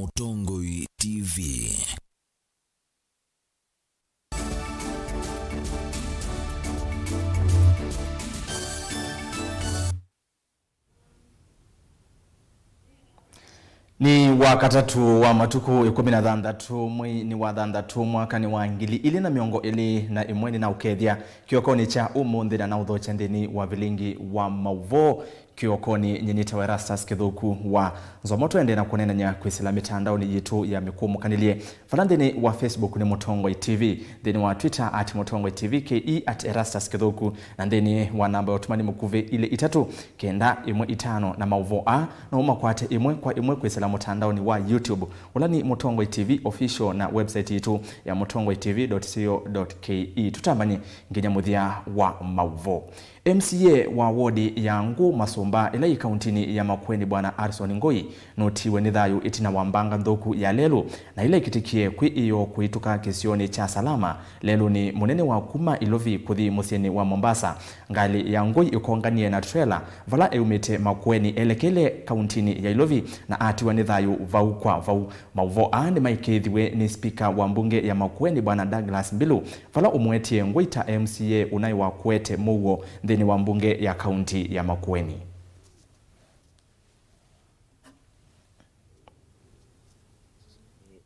Mutongoi TV. Ni wakatatu wa matuku 16 mwini wa thandatu mwaka ni wa ngili ili na miongo ili na imweni na ukethia kiokoni cha umundi na naudho chendini wa Vilingi wa Mauvo kiokoni nyenyita wa Erastus Kithuku wa Nzomoto ende na kunenanya kwisila mitandaoni yitu ya mikumu kanilie falandini wa Facebook ni Mutongoi TV, deni wa Twitter @Mutongoi TV ke @Erastus Kithuku na deni wa namba otumani mukuve ile 3 kenda 15 na Mauvo a na umakwate imwe kwa imwe kwisila mitandaoni wa YouTube ulani Mutongoi TV official na website yitu ya mutongoitv.co.ke tutamani nginya muthia wa Mauvo. MCA wa wodi ya Ngu Masumba ila kauntini ya Makueni bwana Arson Ngoi notiwe ni thayu itina wambanga nthuku ya lelu na ila ikitikie kwi iyo kuituka kisioni cha salama lelu ni munene wa kuma ilovi kuthi musieni wa Mombasa ngali ya Ngoi ikonganie na trailer vala eumite Makueni elekele kauntini ya ilovi na atiwe ni thayu vau kwa vau Mauvo andi maikithiwe ni speaker wa mbunge ya Makueni bwana Douglas Mbilu vala umwetie Ngoita MCA unai wa Kwete Mugo ni wa mbunge ya kaunti ya Makueni.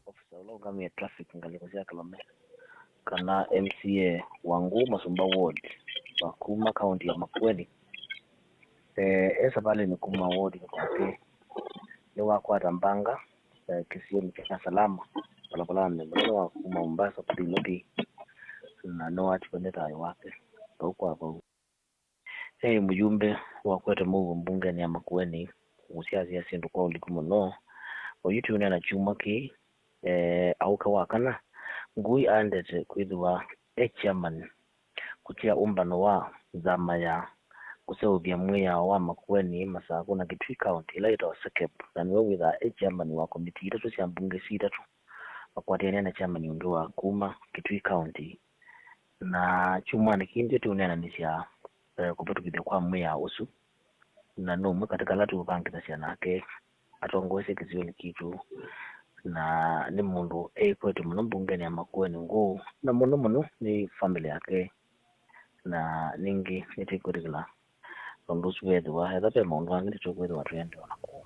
Officer ulogami ya traffic ngalikosea Kalame kana MCA wa Ngu Masumba ward Bakuma kaunti ya Makueni. Esa pale ni kuma ward kwake ni wakwata mbanga kisioni cha salama pala ni wa kuma Mombasa kudinodi na noati kwendeta wake kwa hapo. Mjumbe wa Kwete Mugo mbunge ni ya Makueni usiazi ya sindu kwa ulikumu no o yutu yune na chuma ki auka wakana Ngui andete kuidwa chairman kutia umbano wa zama ya kuseu bia mwea wa Makueni masaa kuna Kitui County ila ita wasakep na niwe witha chairman wa komiti itatu siya mbunge sitatu wakwatiania na chairman undu wa kuma Kitui County na chuma ni kinje tu unena nisya kupetu kide kwa mwea usu na numu katika latu upangita siya nake atongwese kizioni kitu na ni mundu kwetu muno mbunge ni ya Makueni Ngu na muno ni family yake na ningi nitikurikila ondusu wedu wa hedha pe mundu wangi nitokwedu watu yende wanakuwa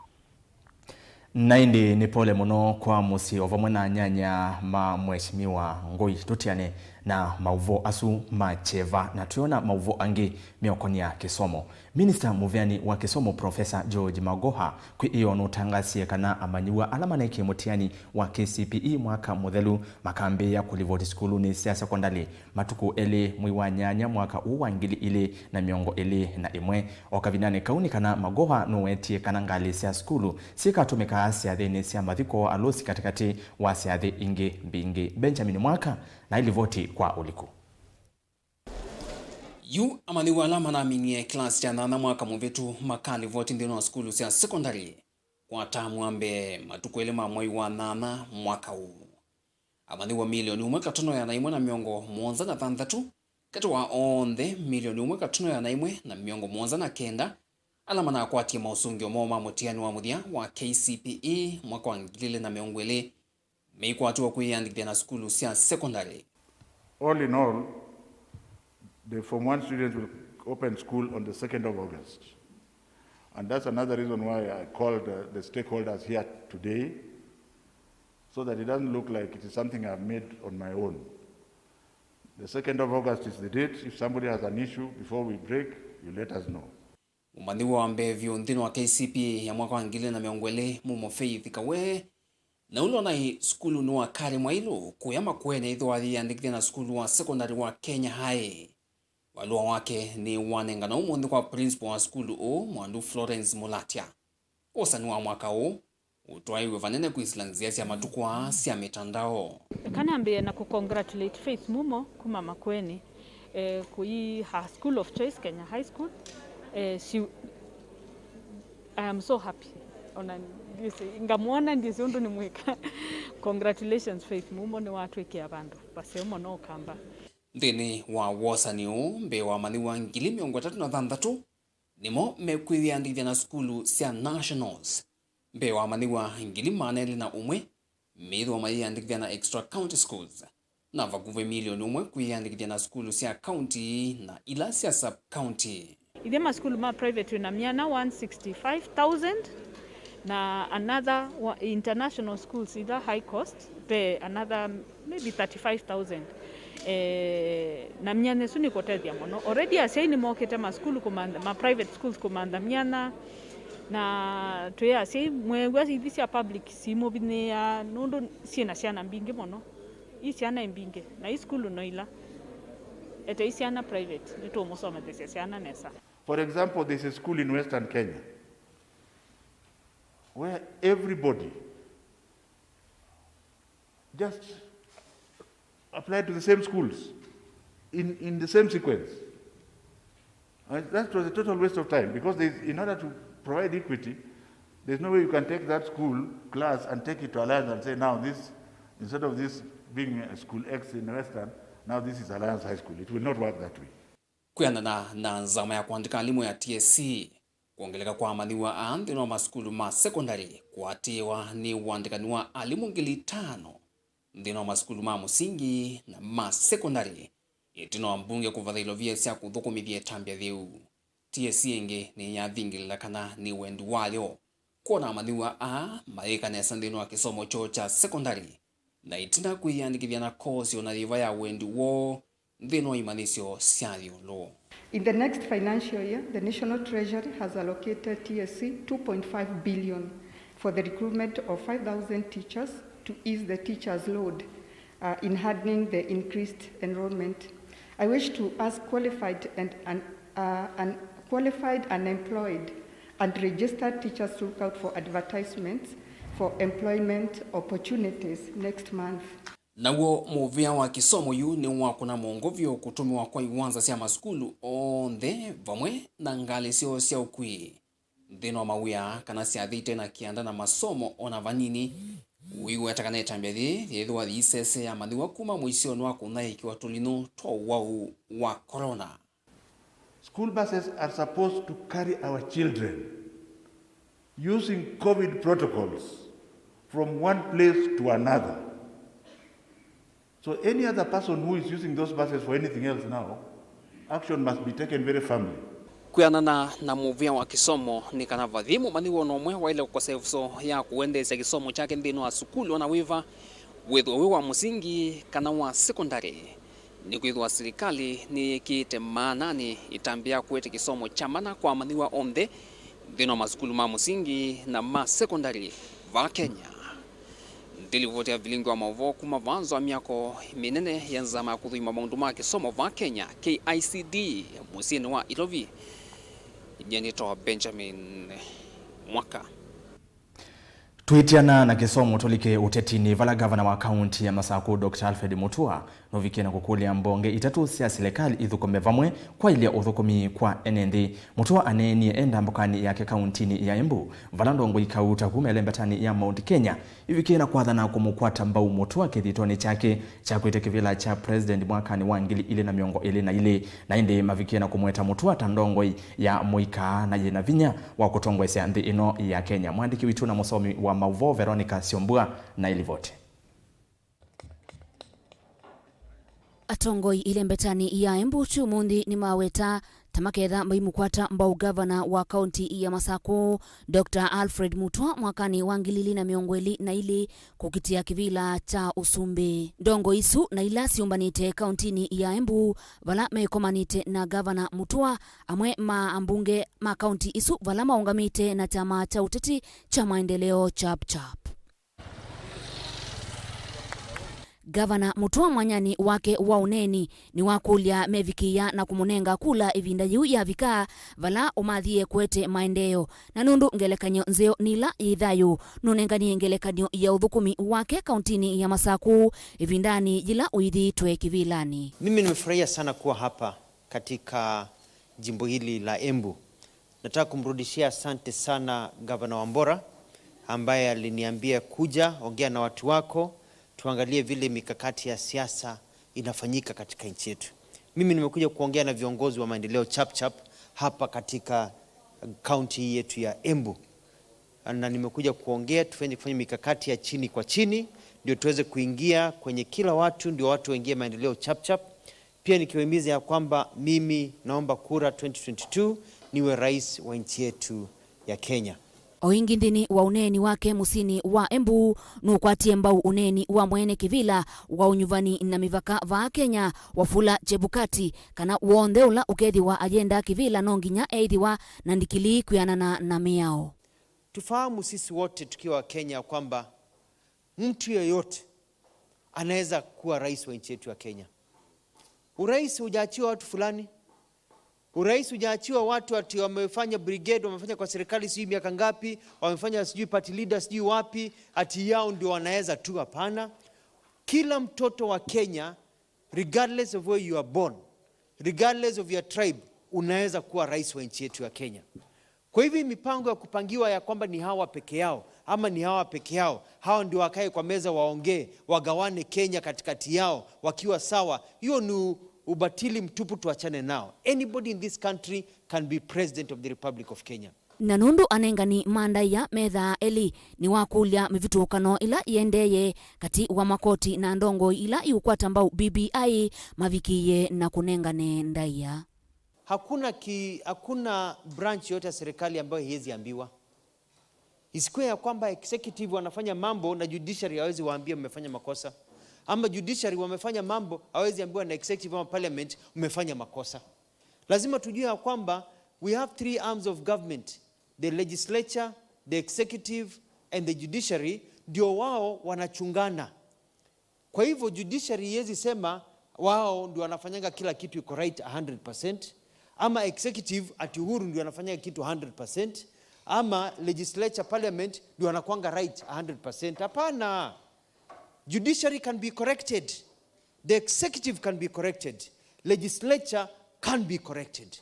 Naindi ni pole muno kwa musi ovamwe na nyanya ma mheshimiwa Ngoi tutiane na Mauvo asu macheva na tuona Mauvo angi miokonia Kisomo. Minister Muvyani wa Kisomo Professor George Magoha kwi iyo nutangasie kana amanyiwa alama na ikimutiani wa KCPE mwaka muthelu makambi ya kulivoti skulu ni sia sekondari matuku ele mwiwa nyanya mwaka uwa ngili ile na miongo ele na imwe okavinane kauni kana Magoha nuwetie kana ngali sia skulu sika tumeka siathini sia mathiko alosi katikati wa siathi ingi mbingi Benjamin Mwaka na ilivoti kwa uliku. Yu amaniwa alama na minie klasi ya nana mwaka muvetu makali voti ndino wa skulu sia sekondari kwa tamu ambe matukwele mamoi wa nana mwaka huu. Amaniwa milioni umweka tono ya naimwe na miongo mwonza na thandatu kati wa onde milioni umweka tono ya naimwe na miongo mwonza na kenda alama na akwati ya mausungi omoma mutiani wa muthia wa KCPE mwaka wa ngilile na miongwele meiko watu wa kuiandikithia na skulu sia secondary. All in all, the Form 1 students will open school on the 2nd of August. And that's another reason why I called the stakeholders here today, so that it doesn't look like it is something I've made on my own. The 2nd of August is the date. If somebody has an issue before we break, you let us know. Umaniwa ambe viondino wa KCPE ya mwaka wa ngilile na miongwele mumo Faith Kawe na ulo na skulu nuwa kari mwailu kuyama kuene idho waliandikithia na skulu wa secondary wa Kenya High. Walua wake ni wanenga na umundi kwa principal wa skulu o mwandu Florence Mulatia. Osani wa mwaka o utwaiwe vanene kuisilangzia siya matukwa siya mitandao. Kana ambie na kukongratulate Faith Mumo kuma Makueni kui her school of choice Kenya High School. I am so happy. Ngamuona ndisi undu ni mwika. Congratulations Faith Mumo ni watu ikia bandu. Basi umo no kamba. Ndini wa wasani o mbe wa maniwa ngili miongo 3 na thandatu nimo mekwithiandithia na skulu sia nationals mbewa maniwa ngili maneli na umwe mithwa mayandikithia na extra county schools na vakuve milioni umwe kwiyandikithia na skulu sia county na ila sia sub county. Idema skulu ma private na miana 165,000 na another international schools either high cost pay another maybe 35,000. Na miana suni kotethia mono already asaini mokete ma skulu komanda ma private schools komanda miana na tuya sei mwegwa ithisia public simo bine ya nondo siena siana mbinge mono isiana mbinge na skulu noila ete isiana private nito mosoma desi siana nesa. For example, there's a school in Western Kenya where everybody just applied to the same schools in the same sequence. That was a total waste of time because in order to provide equity, there's no way you can take that school class and take it to Alliance and say, now this, instead of this being a school X in Western, now this is Alliance High School. It will not work that way. Kuyana na nzama ya kuandika alimu ya TSC kuongeleka kwa amaniwa andi no maskulu ma secondary kuatiwa ni uandikaniwa alimu ngili 5 ndino maskulu ma musingi na ma secondary itino mbunge kuvadhilo vya sia kuthukumithia tambia thiu. TSC ingi ni yathingilila kana ni wendu wayo kuona amaniwa maekanesa ndino wa kisomo cho cha secondary na itina kwiyandikithia na kosi ona thiva ya wendu wo ndino imanisio siayo lo. In the next financial year, the National Treasury has allocated TSC 2.5 billion for the recruitment of 5,000 teachers to ease the teachers' load in handling the increased enrollment. I wish to ask qualified unemployed and registered teachers to look out for advertisements for employment opportunities next month. Nawo muvia wa kisomo yu ni wakuna mongovyo kutumiwa kwa iwanza sia maskulu ondhe vamwe na ngali sio sia ukui. Ndino mawia kana sia dhite na kianda na masomo ona vanini uiwe atakane tambiadhi yedhuwa isese ya madhiwa kuma mwisio nwa kuna ikiwa tulino toa wau wa corona. School buses are supposed to carry our children using COVID protocols from one place to another. So any other person who is using those buses for anything else now, action must be taken very firmly. Kuyanana na muvia wa kisomo ni kana vadhimu maniwo nomwe wa ile ukosefu ya kuendesha kisomo chake ndino wa sukulu na wiva wewe wa musingi kana wa secondary. Ni kuidhwa serikali ni kiite manani itambia kuete kisomo chamana kwa maniwa onde ndino masukulu ma musingi na ma secondary va Kenya. Ndilivotia Vilingi wa Mauvo kuma vanzo wa miako minene ya nzama kudhuima maundu ma kisomo va Kenya KICD musini wa Ilovi. Nyanito Benjamin Mwaka. Tuitiana na kisomo tulike utetini vala gavana wa kaunti ya Masaku Dr. Alfred Mutua novikena kukulia mbonge itatu sia serikali ithukome vamwe kwa ilia uthukumi kwa enendi. Mutua aneni enda mbokani yake kauntini ya Embu vala ndongo ikauta kumelembatani ya Mount Kenya ivikena kwathana kumukwata mbau Mutua kithitoni chake cha kuitekivila cha president mwakani wa ngili ile na miongo ile na ile na indi mavikena kumweta Mutua tandongo ya muika na yena vinya wa kutongwa isia ndi ino ya Kenya. Mwandiki witu na musomi wa Mauvo Veronica Siombua na ilivote. Atongoi ile mbetani ya Embu mundi ni maweta tamaketha maimukwata mbau gavana wa kaunti ya Masaku Dr. Alfred Mutua mwakani wa ngilili na miongweli na ili kukitia kivila cha Usumbi. Ndongo isu na ila siumbanite kauntini ya Embu vala mekomanite na gavana Mutua amwe maambunge ma kaunti isu vala maungamite na chama cha uteti cha maendeleo chap chap. Gavana Mutua mwanyani wake wa uneni ni wakulia mevikia na kumunenga kula ivinda yu ya vika vala umathie kwete maendeo na nundu ngelekanyo nzeo nila idhayu nunengani ngelekanyo ya uthukumi wake kauntini ya Masaku ivindani jila uithitwe kivilani. Mimi nimefurahia sana kuwa hapa katika jimbo hili la Embu. Nataka kumrudishia asante sana Gavana Wambora ambaye aliniambia kuja ongea na watu wako tuangalie vile mikakati ya siasa inafanyika katika nchi yetu. Mimi nimekuja kuongea na viongozi wa maendeleo chap chap hapa katika kaunti yetu ya Embu. na nimekuja kuongea tufanye kufanya mikakati ya chini kwa chini ndio tuweze kuingia kwenye kila watu, ndio watu waingie maendeleo chap chap. Pia nikiwahimiza ya kwamba mimi naomba kura 2022 niwe rais wa nchi yetu ya Kenya. Oingi ndini wa uneni wake musini wa Embu nukwatie mbau uneni wa mwene kivila wa unyuvani na mivaka va Kenya wafula Chebukati kana uondeula ukethi wa agenda kivila nonginya eithiwa na ndikili kuyanana na miao. Tufahamu sisi wote tukiwa Kenya kwamba mtu yeyote anaweza kuwa rais wa nchi yetu ya Kenya. Urais hujaachiwa watu fulani. Urais hujaachiwa watu ati wamefanya brigade, wamefanya kwa serikali sijui miaka ngapi, wamefanya sijui party leader sijui wapi, ati yao ndio wanaweza tu. Hapana. Kila mtoto wa Kenya, regardless of where you are born, regardless of your tribe, unaweza kuwa rais wa nchi yetu ya Kenya. Kwa hivyo mipango ya kupangiwa ya kwamba ni hawa peke yao ama ni hawa peke yao, hawa ndio wakae kwa meza waongee, wagawane Kenya katikati yao wakiwa sawa, hiyo ni ubatili mtupu, tuachane nao. Anybody in this country can be president of the Republic of Kenya. Nanundu anengani manda ya metha eli ni wakulia mivitukano ila iendeye kati wa makoti na ndongo ila iukwata mbau BBI mavikiye na kunengane ndaya. Hakuna branch yote ya serikali ambayo haiwezi ambiwa. Isikuwe ya kwamba executive wanafanya mambo na judiciary hawezi waambia mmefanya makosa. Ama judiciary wamefanya mambo hawezi ambiwa na executive ama parliament mmefanya makosa. Lazima tujue ya kwamba we have three arms of government. The legislature, the executive and the judiciary, ndio wao wanachungana. Kwa hivyo judiciary haiwezi sema wao ndio wanafanyanga kila kitu iko right 100%. Ama executive ati Uhuru ndio anafanya kitu 100%, ama legislature parliament ndio wanakuanga right 100%. Hapana. Judiciary can be corrected. The executive can be corrected. Legislature can be corrected.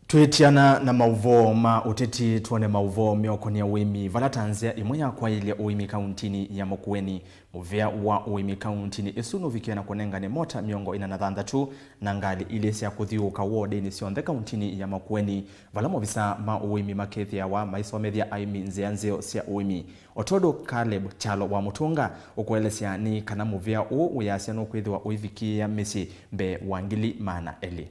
Tuitiana na mauvo ma uteti tuone mauvo miokonia uimi valatanzia imoya kwa ile uimi kauntini ya Makueni muvea wa uimi kauntini isunu vikiana kunengane mota miongo ina nadhandatu na ngali ilesi ya kuthiuka wode ni sionde kauntini ya Makueni valamo visa ma uimi makethia wa maisomethia aimi nzeanzeo sia uimi Otodo Caleb Chalo wa Mutunga ukuelesya ni kana muvea uyasya no kwithiwa uivikia misi mbe wangili mana eli.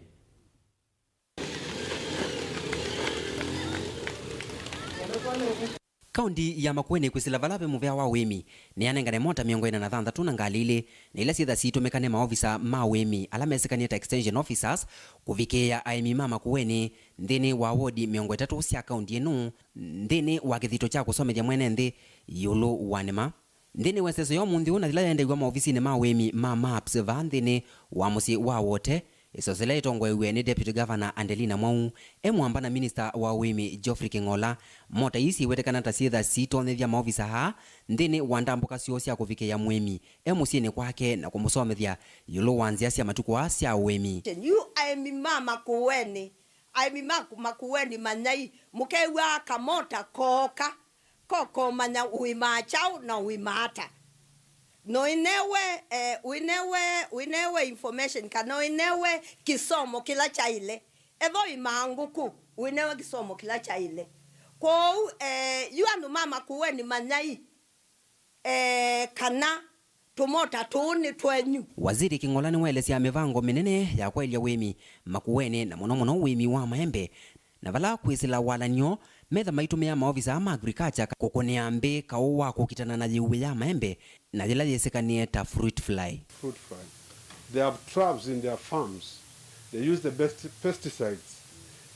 Kaundi ya Makueni kwisila valabe muvea wa wimi ni anengane mota miongo ina na thantatu na ngalile na ila sitha situmekane maofisa ma wimi ala mesekanieta extension officers kuvikia aimi ma Makueni nthini wa wodi miongo itatu sia kaundi enu nthini wa kithito cha kusomethia mwene nthi yulu wanema nthini weseso yo munthi una thila yaendeigwa maofisini ma wimi ma maps va nthini wa musi wa wote isosela itongwewe ni Deputy Governor Andelina Mwau emwamba na Minister wa wimi Geoffrey Kingola mota isi wetekana ta sietha sitonethia maofisa ha nthini wa ndambuka sio sia kuvikia mwemi emusini kwake na kumusomethia yulu wanzia sia matuko asia wimi you aimi mama kuweni aimi makuweni manyai mukewa kamota koka koko manya uima chao na uimata no inewe information kana inewe kisomo kila chaile evo imanguku inewe kisomo kila chaile kwa yuanu mama kuweni manyai kana tumota tuni twenyu. Waziri Kingola ni welesya mivango minene ya kwelya wimi Makueni na muno wimi wa maembe na vala kwisila walanyo metha maitumia maofisa ama agriculture kukonea mbe kauwa kukitana na jiwe ya maembe na jila yesekanie ta fruit fly. They have traps in their farms. They use the best pesticides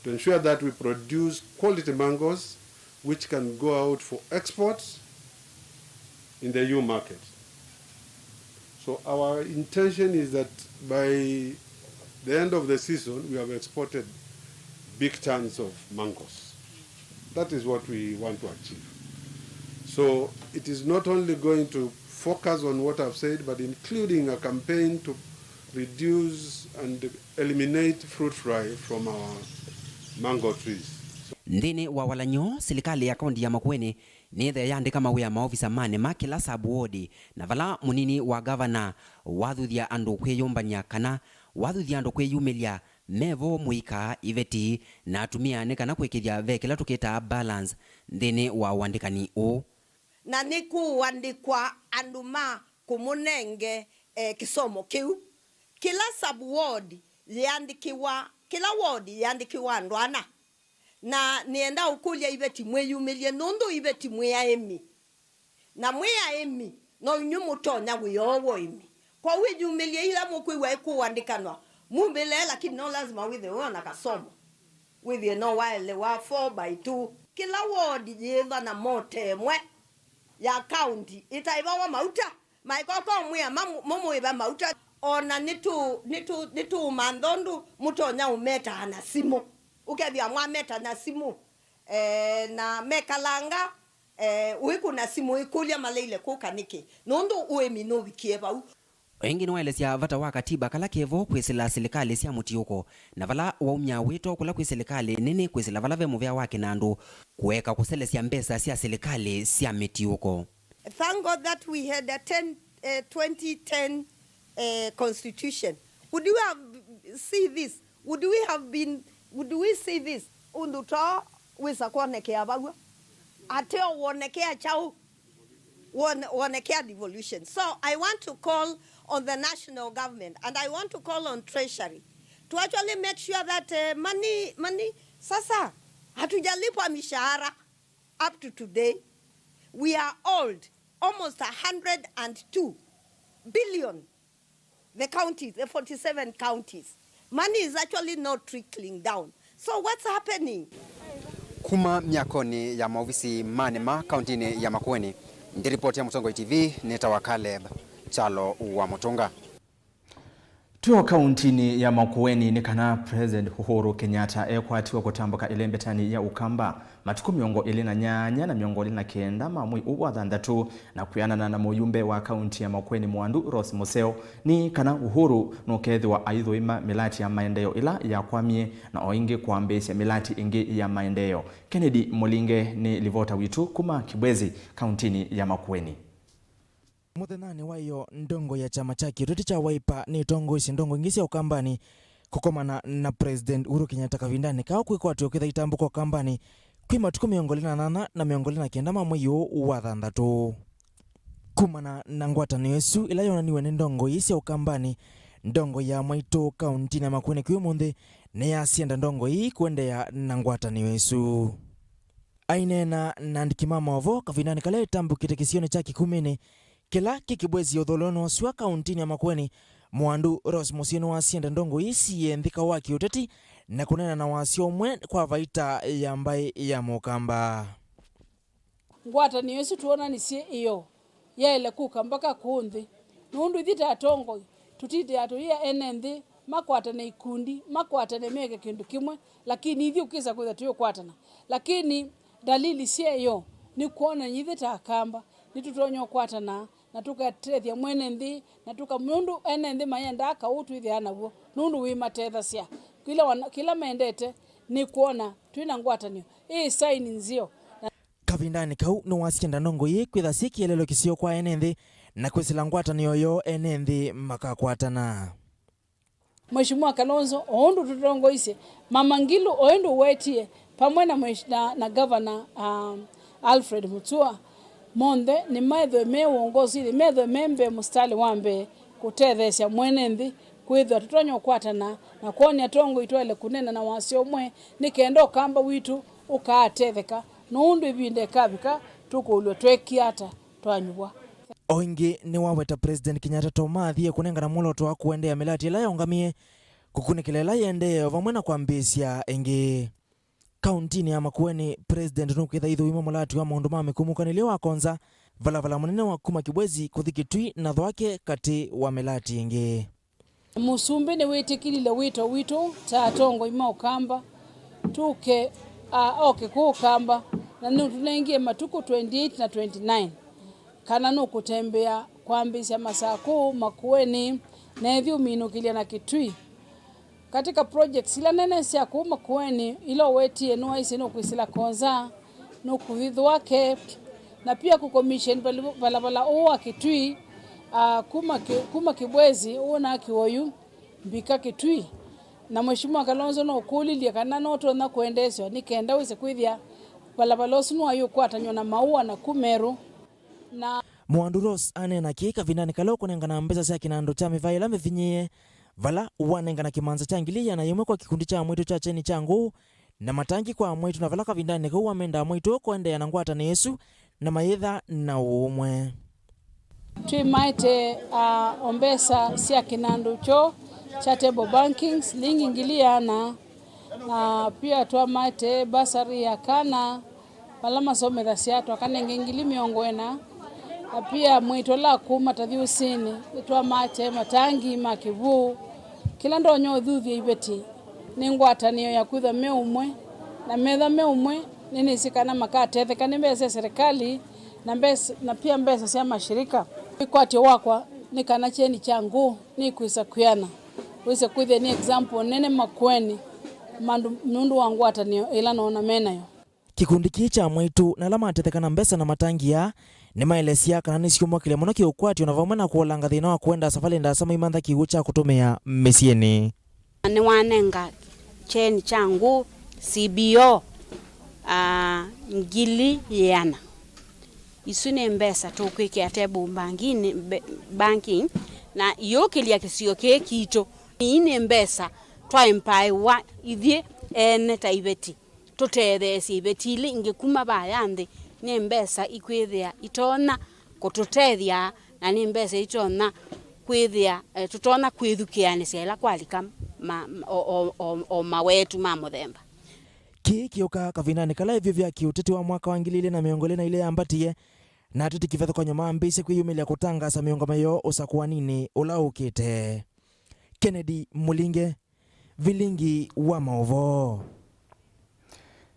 to ensure that we produce quality mangoes which can go out for exports in the EU market. So our intention is that by the end of the season we have exported big tons of mangoes. That is what we want to achieve. So it is not only going to focus on what I've said, but including a campaign to reduce and eliminate fruit fly from our mango trees. Ndini wa walanyo serikali ya kaunti ya Makueni nithe yandika mawia maofisa mane ma kila sub-ward na vala munini wa governor wathuthia andu kwiyumbania kana wathuthia andu kwiyumilia mevo muika iveti na atumia ne kana kwikithia vekela tukita balance ndini wa wandikani o na niku wandikwa anduma kumunenge kisomo kiu kila sub-ward yandikiwa kila ward yandikiwa ndwana na nienda ukulia iveti mweyumilie nundu iveti mweyaemi na mweyaemi no nyumutonya wiyowo imi kwa wiyumilie ila mukwiwa kuandikanwa mumbele lakini no lazima withe wana kasomo withe no wale wa 4x2 kila ward yitha na motemwe ya county itaiva wa mauta maikoko mwe momo iva mauta ona nitu mandondu mutonya umeta ana simu ukethia mwameta na simu na mekalanga uiku na simu ikulia maleile kukaniki nundu uemi no wikie bau wengi niwaelesya vata wa katiba kala kevo kwisila serikali sia mutiuko na vala waumya wito kula kwi serikali nini kwisila vala ve muvea wake nandu kuweka kuselesya mbesa sia serikali sia mitiuko. Thank God that we had a 2010 constitution. Would we have see this? Would we see this? Unduto wisa kuonekea bagwa. Ateo wonekea chao. Wonekea devolution. So I want to call on the national government and I want to call on treasury to actually make sure that money sasa hatujalipwa mishahara up to today. We are old, almost 102 billion. The counties, the 47 counties. Money is actually not trickling down. So what's happening? Kuma miakoni ya maofisi manema kauntini ya Makueni. Ndiripoti ya Mutongoi TV netawa Caleb Chalo wa Mutunga. Tuo kauntini ya Makueni ni kana President Uhuru Kenyatta ekwatiwa kutambuka ilembetani ya Ukamba matuku miongo ilina nyanya na miongo ilina kenda mamui uwa dhandatu na kuyanana na muyumbe wa kaunti ya Makueni Mwandu Rose Museo ni kana Uhuru nukethi wa aidho ima milati ya maendeleo ila ya kwamie na oingi kuambesya milati ingi ya maendeleo. Kennedy Molinge ni livota witu kuma Kibwezi kauntini ya Makueni. Muthenani wayo ndongo ya chama chake riti cha Wiper ni tongo isi ndongo ingisi ya Ukambani kukomana na President Uhuru Kenyatta kavindani kao kwikwatio kitha itambuko Ukambani kwi matuku miongo lina nana na miongo lina kenda mamweyo wa dhandatu kumana na ngwatanio yesu ila yonaniwe ni ndongo isi ya Ukambani ndongo ya Mwaito kaunti na Makueni kwi munthi ni yasienda ndongo hii kuendea na ngwatanio yesu ainena na ndikimama wavo kavindani kale tambukite kisione cha kikumini kila kikibwezi udholono swa kauntini ya Makueni Mwandu Rose Museo wasienda ndongo isi yendhika waki uteti na kunena na wasio mwe kwa vaita ya mbai ya Mukamba. Ngwatani yesu tuona nisie iyo yaele kukambaka kundi nundu ithita atongo tutite atuia NND makwatane ikundi makwatane mege kindu kimwe lakini ithi ukisa kwitha tuyo kwatana lakini dalili sie iyo ni kuona nyithita akamba nitutonyo kwatana na tukatethia mwene nthi na tukamundu ene nthi mayenda akautu ithi anaguo nundu wimatetha cia kila maendete ni kuona twina ngwatanio ii saini nzio kavindani kau no wasienda ndongo yi kwitha sikielelo kisio kwa ene nthi na kwisila ngwatanio yo ene nthi makakwatana. Mheshimiwa Kalonzo oundu tutongo ise Mama Ngilu oundu wetie pamwe na governor Alfred Mutua monde ni maitho me uongozi ni maitho membe mustali wambe kutethesya mwene nthi kwithwa tutonyo kwatana na kuonia tongo itwele kunena na wasio mwe nikendo kamba witu ukaatetheka nundu ibinde kabika tukulwe twekiata twanywa. Oingi ni waweta President Kenyatta tomathie kunengana muloto wa kuendea milati ila yongamie kukunikila yende vamwe na kwambisya ingi kauntini ya Makueni President nukitha ithu imo mulati wa maundu ma mikumukanilio wa konza vala munene wa kuma Kibwezi kuthikitwi na thwake kati wa milati ingi. Musumbi ni witikilile wito ta tongo ima Ukamba tuke kukamba na tunengie matuku 28 na 29 kana nukutembea kwambisya masaku Makueni na ithu minukilia na Kitui katika projects ila nene sia kuma kweni ilo wetie no isi no kwisila konza no kuvidhu wake na pia ku commission balabala owa Kitui kuma Kibwezi una Kiwoyu mbika Kitui na mheshimiwa Kalonzo no kulilia kana noto na kuendeswa nikenda wise kwithia balabala osunu ayo kwatanywa na maua na Kumeru na Mwanduros anena kika vinani kaloko nengana mbeza sia kinando cha mivaila mevinyie vala wanengana kimanza cha ngilia na yemwe kwa kikundi cha mwitu cha cheni changu na matangi kwa mwitu na vala kavindani kwa uamenda mwitu kuende ya nangwata na Yesu na mayedha na umwe. Tuimaite ombesa sia kinando cho cha table bankings lingi ngilia na pia tuamaite basari ya kana palama somedha siato akanenge ngili miongwena na pia mwito la kuma tadhiusini tuamaite matangi makivu kila ndonyo dhuthi ibeti ningwata niyo ya kutha meumwe na medha meumwe nini sikana makatete kanembese serikali na pia mbesa sia mashirika ikwati wakwa nikana cheni changu ni kuisa kuyana wise kuithia ni example nene makweni mundu wangu ataniyo ila naona menayo kikundi kicha mwitu na lama atetekana mbesa na matangia ni maelesia kana nisikumwa kile muno kiukwati unavamwe na kuolanga thina wa kwenda safari ndasama imantha kiucha kutumia mesieni ni wanenga cheni changu CBO ngili yana isune mbesa tukwikia tebu banking na yokelia kisio kito ine mbesa twaimpai wa ithie ene taibeti tutethe sibetili ingekuma bayande ni mbesa ikwithia itona kututethia na ni mbesa itona kwithia tutona kwithukiani sela kwalika o mawetu mamuthemba kioka kavinani kala hivyo vya kiuteti wa mwaka wa ngilile na miongole na ile yambatie na tuti kivetho kwa nyoma mbise kwiyumilia kutangasa miongoma yo usakuwa nini ulaukite. Kennedy Mulinge, Vilingi wa Mauvo.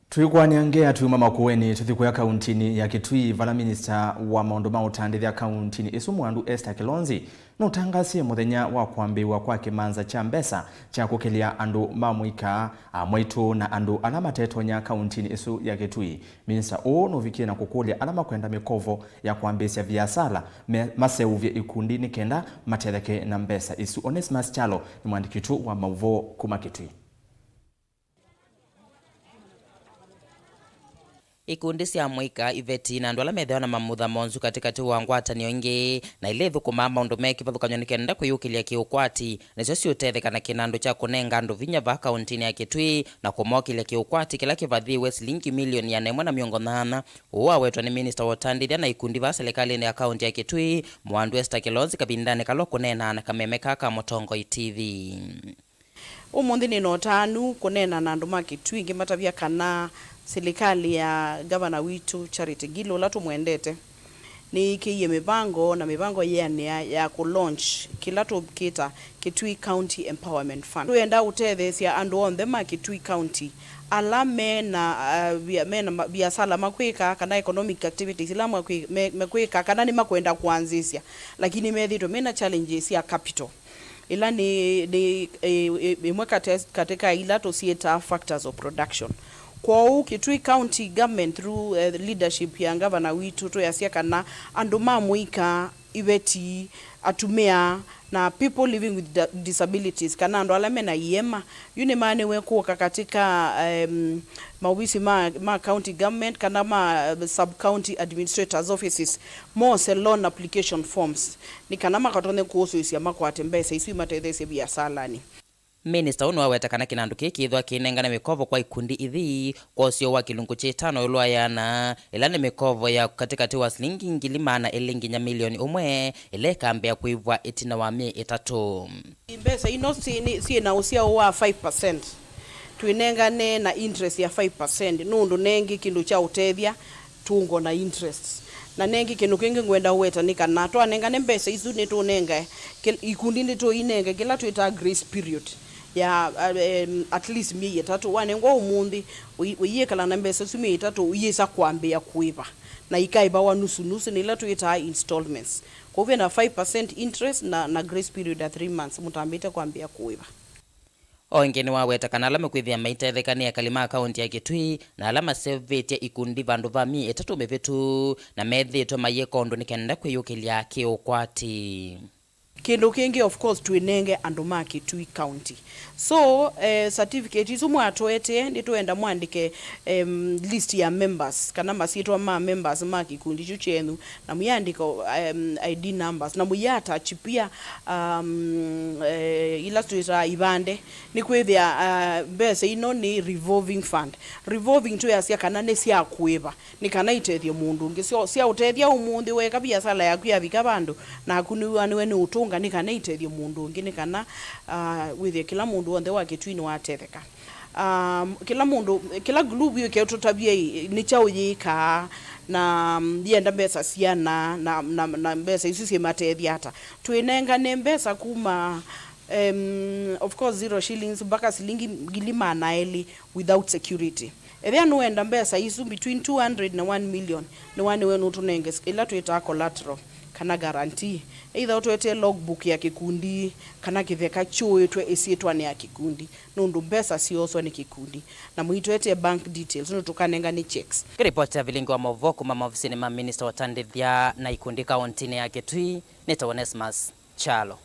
Tuikwaniangea tuuma makuweni tuthikuya kauntini ya Kitui vala minister wa maundu ma utandithia kauntini isu mwandu Esther Kilonzi no tangasie muthenya wa kwambiwa kwa kimanza cha mbesa cha kukelia andu mamwika mwitu na andu alama tetonya kauntini isu ya Kitui. Minister o no vikie na kukulia alama kwenda mikovo ya kuambisia biashara maseuvye ikundini kenda matetheke na mbesa isu. Onesmus Chalo ni mwandikitu wa Mauvo kuma Kitui. Ikundi cia mwika iveti na ndwala metheo na mamutha monzu katika wa ngwatanio ingi na ile thukuma maundu meki vathukanyo nikenda kwiyukilia kiukwati nicio ciutethekana kinandu cha kunenga andu vinya va kauntini ya Kitui na kumokilia kiukwati kila kivathiwe shilingi milioni ya 1.8 uwa wetwa ni minister wa utandithia na ikundi va serikali ya kaunti ya Kitui mwandu Esther Kilonzi kabindani kalo kunena na kameme kaka Motongoi TV. Umundi ni notanu kunena na andu ma Kitui ngimatavia kana serikali ya gavana witu Charity Gilo latu mwendete ni kiye mipango na mipango yene ya ku launch kilatu kita Kitui County Empowerment Fund. Tuenda utethesia andu on them Kitui County alame na biashara makwika kana economic activities ila makwika kana ni makwenda kuanzisha lakini methito mena challenges ya capital ila ni imweka katika ila to theater factors of production. Kwa Kitui County government through leadership ya gavana witu to yasia kana andu mamwika iveti atumia na people living with disabilities kana andu alame na yema yune mane wekuoka katika mawisi ma county government kana ma sub county administrators offices more loan application forms ni kana makatone kuhusu isia makwate mbesa isu matethese bia salani. Minister unu wawetakana kinandu kithwa kinengana mikovo kwa ikundi ithi kwa usio wa kilungu chitano ulua yana ilani mikovo ya katikati wa shilingi ngilimana ilinginya milioni umwe ile kambia kuivwa itina wa 3. Mbesa ino si na usia wa 5%. Tuinengane na interest ya 5%. Nundu nengi kindu cha utethia tungo na interest. Na nengi kinu kingi ngwenda uweta nika nato anengane mbesa isu ni tunenga ikundi ni to inenga kila tuita grace period ya at least 3 wanengwa umundi uyekala na mbesa su 3 uyesa kwambia kuiva na ikaiba wa nusu nila tuita installments kwa hivyo na 5% interest na grace period ya 3 months mutambita kwambia kuiva. Ongeni waweta kana alama kwithia maitethekania kalima kaunti ya Kitui na alama sevetia ikundi vandu va 3 mevetu na methitwe mayekondo nikenda kwiyukilia kiukwati. Kindu kingi of course twinenge andu ma Kitui County. So certificate isu mwatwete ndi twenda mwandike list ya members kana masitwa ma members ma kikundi chu chenu na muyandika ID numbers na muyata chipia illustrator ibande ni kwithia bese ino ni revolving fund. Revolving to yasia kana ne sia kuiva ni kana itethia mundu ngi sia utethia umundi weka biasala yaku ya bika bandu na kuniwa niwe ni utunga ni kana itethia mundu ngi ni kana withia kila mundu on the wa Kitui ni watetheka. Kila group yo ke tutabia ni chao yika na yenda mbesa siana na mbesa isisi matethia hata twinenga ne mbesa kuma of course 0 shillings baka silingi gilima naeli without security. Ethia nuenda mbesa isu between 200 na 1 million ni wani wenu tunenge ila tuita collateral kana guarantee either utwete logbook ya kikundi kana kitheka chuo itwe esietwa ni ya kikundi nundu mbesa sioso ni kikundi na muitwete bank details no tukanenga ni checks. Kiripoti ya Vilingi wa Mauvo kuma maofisini ma minister wa Tandithia na ikundi kaunti ya Kitui nita Onesmus Chalo.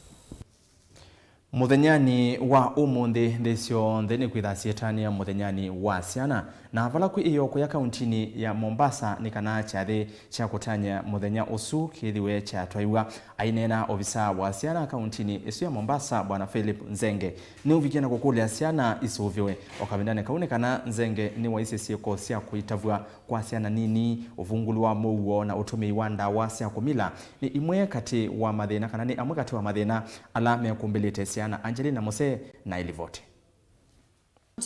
Muthenyani wa umundi ndesio ndeni kwithacietania muthenyani wa ciana na valaku iyo kuya kauntini ya Mombasa ni kana chathi cha kutanya muthenya usu kithiwe cha twaiwa ainena ofisa wa ciana kauntini isu ya Mombasa bwana Philip Nzenge ni uvikiana kukulia ciana isuviwe okavindane kaune kana Nzenge ni wa isi sieko cia kuitavua kwa ciana nini uvungulu wa Mauvo na utumi wa ndawa cia kumila ni imwe kati wa mathina kana ni amwe kati wa mathina ala mekumbilite ciana. Angelina Mose na ilivoti.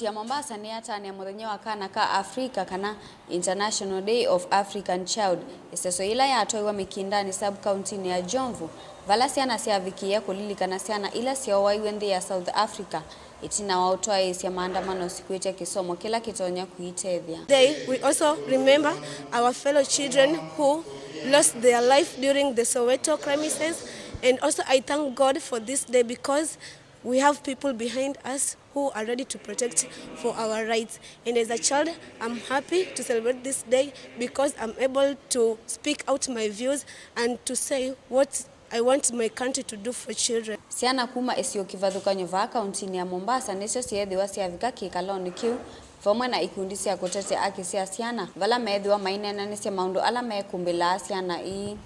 Ya Mombasa ni atani ya muthenya wa kana ka Africa kana International Day of African Child iseso ila ya atoi wa mikindani sub county ya Jomvu vala ciana cia vikia kulilika ciana ila cia waiwendi ya South Africa itina wa utoi cia maandamano siku ya kisomo kila kitonya kuitethia. Today we also remember our fellow children who lost their life during the Soweto crises, and also I thank God for this day because we have people behind us who are ready to protect for our rights. And as a child, I'm happy to celebrate this day because I'm able to speak out my views and to say what I want my country to do for children. Ciana kuma esio kivathukanyo va kauntini ya Mombasa nicio ciethiwa ciavika kikaloni kiu vamwe na ikundi cia kutete aki cia ciana vala methiwa mainena ni cia maundu ala mekumbila ciana ii.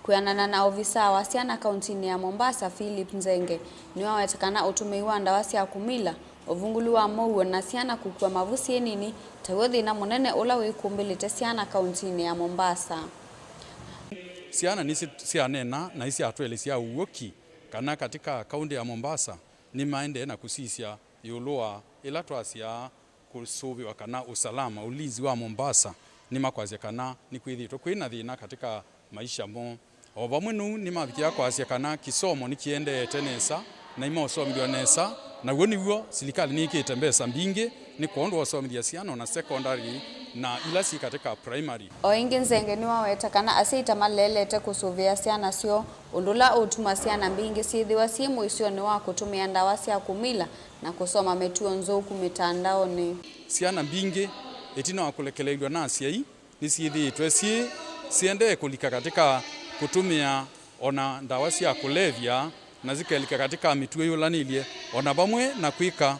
Kuyanana na ofisa wa ciana kauntini ya Mombasa Philip Nzenge ni wawetakana utumi wa ndawa cia kumila uvungulu wa Mauvo na ciana kukua mavusi nini tawo thina munene ula wikumbilite ciana kauntini ya Mombasa. Ciana nisi cianena na isi atwele cia uoki kana katika kaunti ya Mombasa ni maende na kusisia yulua ila twacia kusuvi wa kana usalama ulinzi wa Mombasa ni makwazia kana ni kwithitwo kwina thina katika maisha mo ovamwenu ni mavikia kwazia kana kisomo ni kiende tenesa na ima osomithio nesa na woniwo serikali ni ikitembesa mbingi ni kuondo osomithia ciana na secondary na ila si katika primary. Oingi Nzenge ni wawetakana asita malelete kusuvia ciana cio undula utuma ciana mbingi cithiwa simu icio ni wa kutumia ndawa cia kumila na kusoma metuo nzoku mitandaoni. Ciana mbingi itina wa kulekeleidwa na ciai ni cithitwe ciende kulika katika kutumia ona ndawa cia kulevya na zikelika katika mituo yulanilie ona bamwe na kuika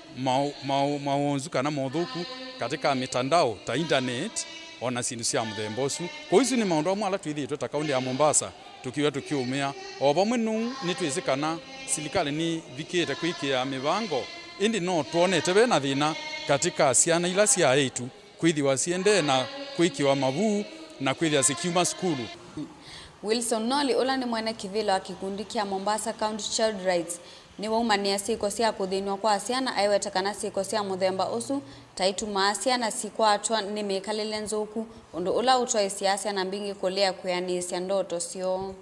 maonzu kana mothuku katika mitandao ta internet ona sindu cia muthembosu ko isu ni maundu amwe ala twithitwe ta kaunti ya Mombasa tukiwa tukiumia o bamwe nu ni twizikana serikali ni vikite kuikia mivango indi no tuonete bena thina katika ciana ila cia eitu kwithiwa ciende na kuikiwa mavu na kwithia sikiuma skulu. Wilson Noli ula ni mwene kivilo wa kikundi kia Mombasa County Child Rights ni waumania siko cia kuthinwa kwa ciana aiwetakana siko cia muthemba usu taituma ciana sikwatwa ni mikalile nzuku undu ula utwa siasa na mbingi kulea kuyanisha ndoto sio.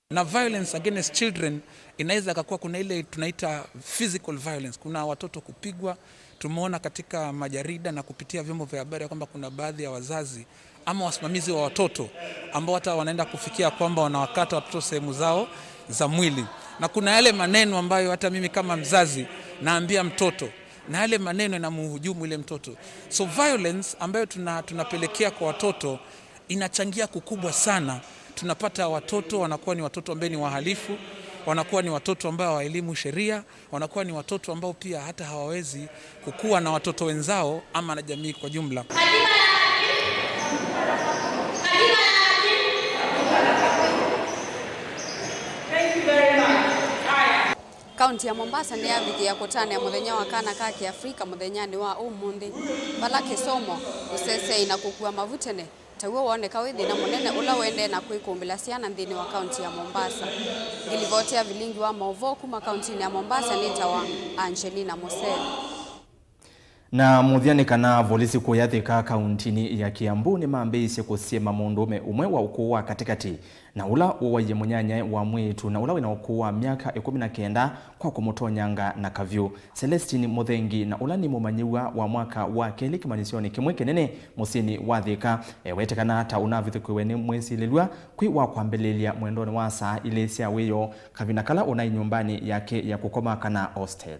Na violence against children inaweza kakuwa kuna ile tunaita physical violence, kuna watoto kupigwa. Tumeona katika majarida na kupitia vyombo vya habari kwamba kuna baadhi ya wazazi ama wasimamizi wa watoto ambao hata wanaenda kufikia kwamba wanawakata watoto sehemu zao za mwili. na kuna yale maneno ambayo hata mimi kama mzazi naambia mtoto, na yale maneno yanamhujumu ile mtoto. So violence ambayo tunapelekea kwa watoto inachangia kukubwa sana. Tunapata watoto wanakuwa ni watoto ambao ni wahalifu, wanakuwa ni watoto ambao hawaelimu sheria, wanakuwa ni watoto ambao pia hata hawawezi kukua na watoto wenzao ama na jamii kwa jumla. Kaunti ya Mombasa ni aviki ya kutana ya muthenya wa kana ka Kiafrika muthenyani wa umuthi bala kisomo usese ina kukua mavutene taguo woneka withi na munene ula wende na kwikumbila ciana nthini wa kaunti ya Mombasa. Ngilivotia Vilingi wa Mauvo kuma kaunti ya Mombasa ni tawa Angelina Musel. Na muthiani kana volisi kuyathika kauntini ya Kiambu ni maambĩicie kusema mundume umwe wa ukuu wa katikati na ula uwaye munyanya wa mwitu na ula wina ukuu wa miaka 19 kwa kumutonyanga na kavyu. Celestine Muthengi na ula ni mumanyiwa wa mwaka wa keli kimanisioni kimwe kinene musini wa Thika wetekana ta unavithikwe ni mwesililwa kwi wa kwambelelia mwendoni wa saa ile cia wiyo kavina kala unai nyumbani yake ya kukoma kana hostel.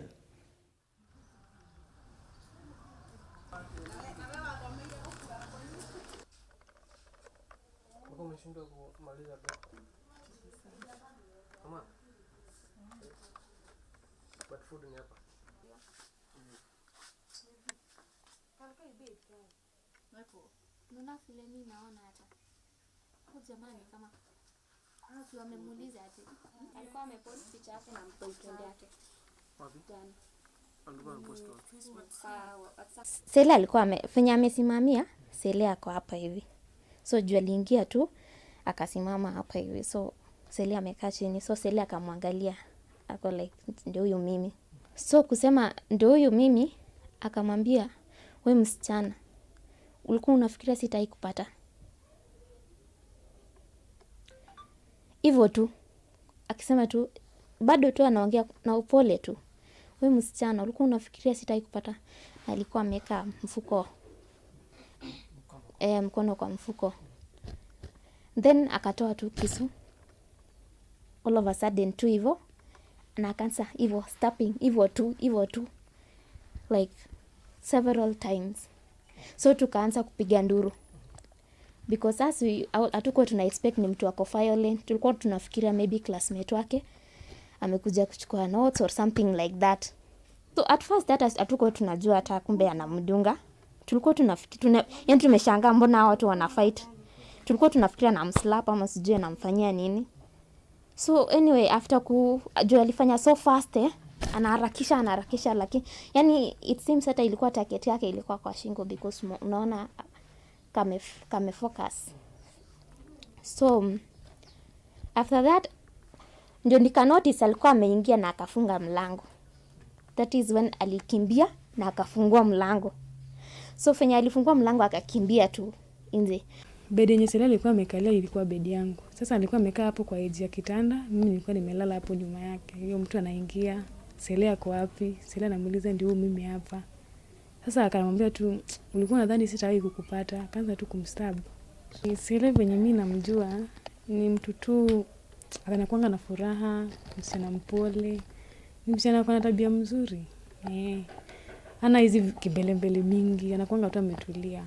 Nuna vile mimi naona hata jamani kama watu wamemuuliza ati alikuwa amepost picha yake na boyfriend yake wapi jana alikuwa amepost Sele alikuwa amefanya amesimamia Sele ako hapa hivi, so jua aliingia tu akasimama hapa hivi, so Sele amekaa chini, so Sele akamwangalia ako like ndio huyu mimi, so kusema ndio huyu mimi akamwambia we msichana ulikuwa unafikiria sitai kupata hivyo tu, akisema tu bado tu anaongea na upole tu, we msichana ulikuwa unafikiria sitai kupata. Alikuwa ameka mfuko mkono kwa mfuko, then akatoa tu kisu all of a sudden tu hivyo na akaanza hivyo stabbing hivyo tu like several times. So tukaanza kupiga nduru because as hatukuwa tuna expect ni mtu wako violent. Tulikuwa tunafikiria maybe classmate wake amekuja kuchukua notes or something like that. So at first that hatukuwa tunajua hata kumbe anamdunga. Tulikuwa tunafikiria yani tumeshangaa mbona watu wana fight. Tulikuwa tunafikiria na mslap ama sijui anamfanyia nini. So anyway after kujua alifanya so fast anaharakisha lakini yani it seems hata ilikuwa target yake ilikuwa kwa shingo because unaona kame focus. So after that ndio nika notice alikuwa ameingia na akafunga mlango. That is when alikimbia na akafungua mlango. So fanya alifungua mlango akakimbia tu nje. Bedi yenye Sele alikuwa amekalia ilikuwa bedi yangu. Sasa alikuwa amekaa hapo kwa edge ya kitanda, mimi nilikuwa nimelala hapo nyuma yake. Hiyo mtu anaingia, Sele ako wapi? Sele anamuuliza ndio mimi hapa. Sasa akamwambia tu ulikuwa unadhani sitawahi kukupata. Akaanza tu kumstab. Sele venye mimi namjua ni mtu tu anakuanga na furaha, msichana mpole. Ni msichana kwa tabia mzuri. Ana hizi kibelembele mingi, anakuanga tu ametulia.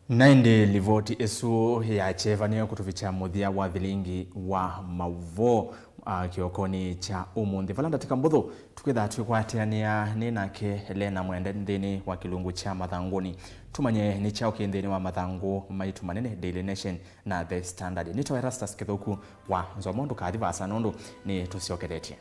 Nainde livoti esu ya chevania kutuficha muthia wa Vilingi wa Mauvo kiokoni cha umuthi valanda tikambuthu tukitha twikwateania ni nake Helena Mwende nthini wa kilungu cha mathanguni tumanye ni chao kinthini wa mathangu maitu manene Daily Nation na The Standard. Nito Erastus Kithuku wa Nzomondo kathiva sanundu ni tusiokeretie.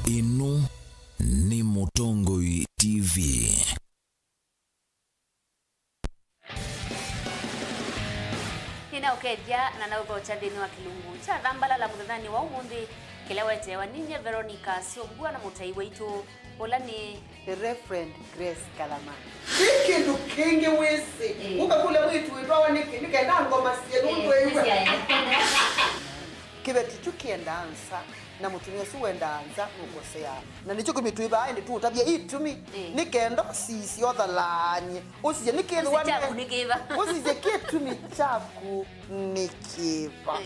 Inu ni Mutongoi TV. Nina ukedia na nauba uchandini wa kilungu cha dhambala la mudhani wa umundi kila wete waninye Veronica Siobua na mutai wetu ola ni Reverend Grace Kalama. Kindu kingi wese ukakule wetu wetu nikaenda ngoma sie ndo wewe Kibeti tukiendanza na mutumia suwendanza nukosea na nicho kumituiba aende tu tabia itumi nikendo sisi othalanye usije nikendo wane usije kitumi chaku nikiva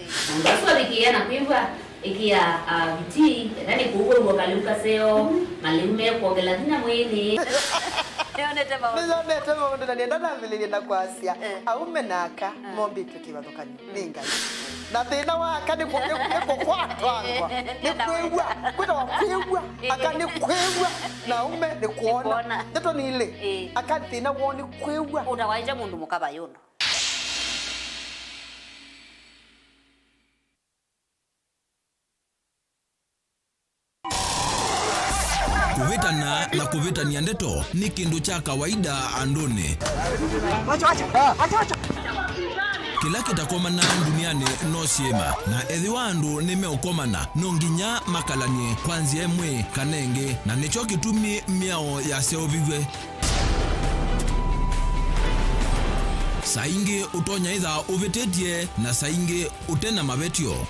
Sasa likia na kuimba ikia viti ndani kuugo ngokaluka seo malume kuongela dina mwini Neza tema ndo nenda na vile na kwasia aume naka mombi tukiva tokani ninga na thina waka ni kwatwangwa ni kwegwa kwita wakwegwa akani kwegwa na ume ni kuona ndeto ni ile akani thina woni kwegwa utawaija mundu mukaba yono Kuvitana na kuvitania ndeto ni kindu cha kawaida andone. Kila kitakomana duniani no siema na ethi wandu nimeokomana nonginya makalanie kwanzia emwe kanenge na nicho kitumi miao ya seovigwe. Saingi utonya itha uvitetie na saingi utena mavetio.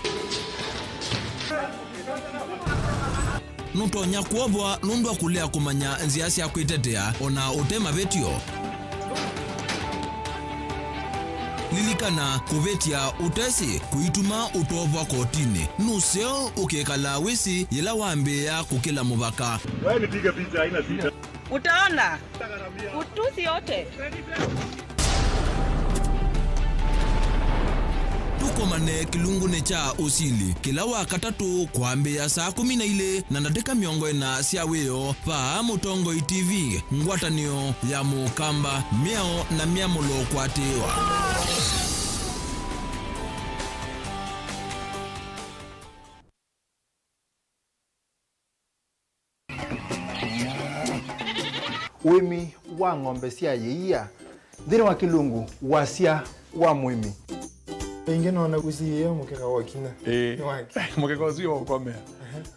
Nutonya kuobwa nundu akulea kumanya nzia cia kwitetea ona utema vetio. Lilikana kuvetia utesi kuituma utovwa kotini nuseo ukekala wisi yela wambe ya kukila muvaka. Wewe nipiga picha haina shida. Utaona utusi yote. Tukomane kilungune cha usili kila wakatatu kwambia saa 12 na dakika 40 cia wio pa Mutongo TV ngwatanio ya mukamba miao na miamulo kwatewa. Wimi wa ng'ombe cia yeia thiri wa kilungu wasia wa mwimi Inge naona kusiye mukeka wakina. Mukeka usio ukomea.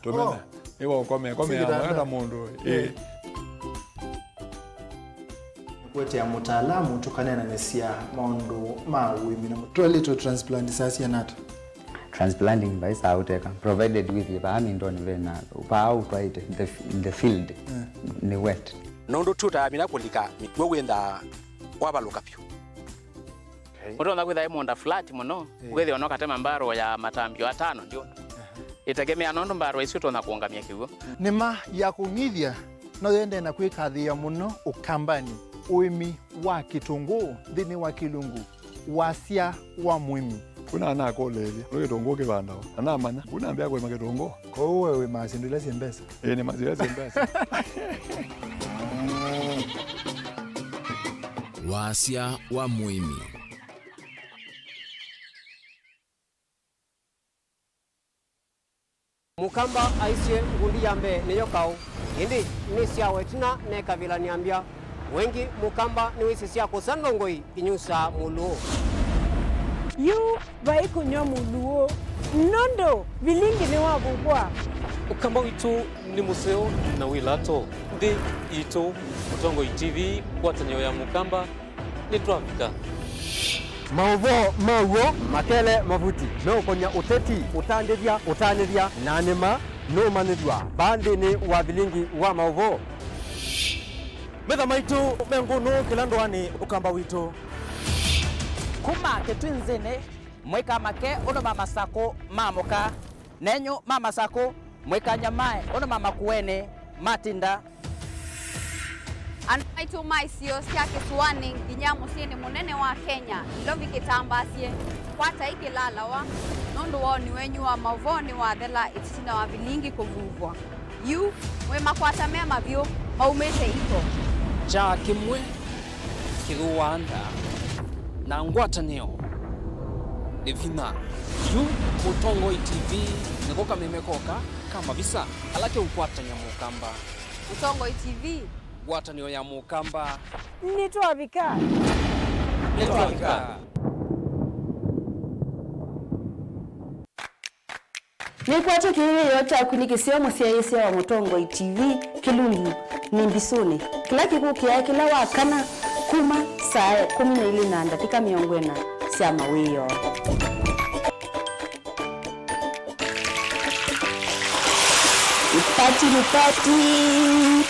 Tumena. Ewa ukomea hata mundu. Kwete ya mutaalamu tukanena nesia maundu ma wimi na toilet transplant sasa nata. Transplanting by sauteka provided with the amindoni vena pa out right in the field ni wet. Nondo tuta mina kulika wenda wabaluka pyo. Mutonda kwitha imonda flat muno wethi ono katema mbaro ya matambio 5 ndio itegemea nondo mbaro icio tona kuongamia kiugo nima ya kunyithia no yende na kwikathia muno ukambani uimi wa kitungu thini wa kilungu wasia wa mwimi kuna na kolele no kitungu kibanda ana manya kuna ambia kwa kitungu ko wewe masindile sembesa ni mazile sembesa wasia wa mwimi. Mukamba aisye ngundi yambe niyo kau indi ni sia wetina ne kavila niambia wengi mukamba ni wisi sia kusangongoi inyusa muluo yu vai kunyo muluo nondo Vilingi ni wabugwa ukamba witu ni museo na wilato ndi ito Mutongo TV kwatanyo ya mukamba ni twafika Mauvo makele mavuti no konya uteti utandiria nanima no manidwa bandi ni wa Vilingi wa Mauvo Betha maitu menguno kilandwani ukamba witu kuma ketwinzene mweka make ono mama sako mamoka nenyo mama sako mweka nyamae ono mama kuene matinda Anaitu maisio sia Kiswani nginya musini munene wa Kenya ilovi kitambasie kwata ikilala wa nundu woni wenyu wa Mauvoni wa thela itina wa Vilingi kuvuvwa yu mwe makwata mema vyo maumete iko cha kimwe kiruanda na ngwatanio ni vina yu Mutongo TV nikoka memekoka kama visa alake ukwatanya mukamba Mutongo TV ngwatanio ya mukamba nitwavika Nikwacho kiri yote kunikisio musiaisi wa Mutongo TV Kilungu ni Mbisuni. Kila kikukia kila wakana kuma saa 12 na dakika 40 cia mawio.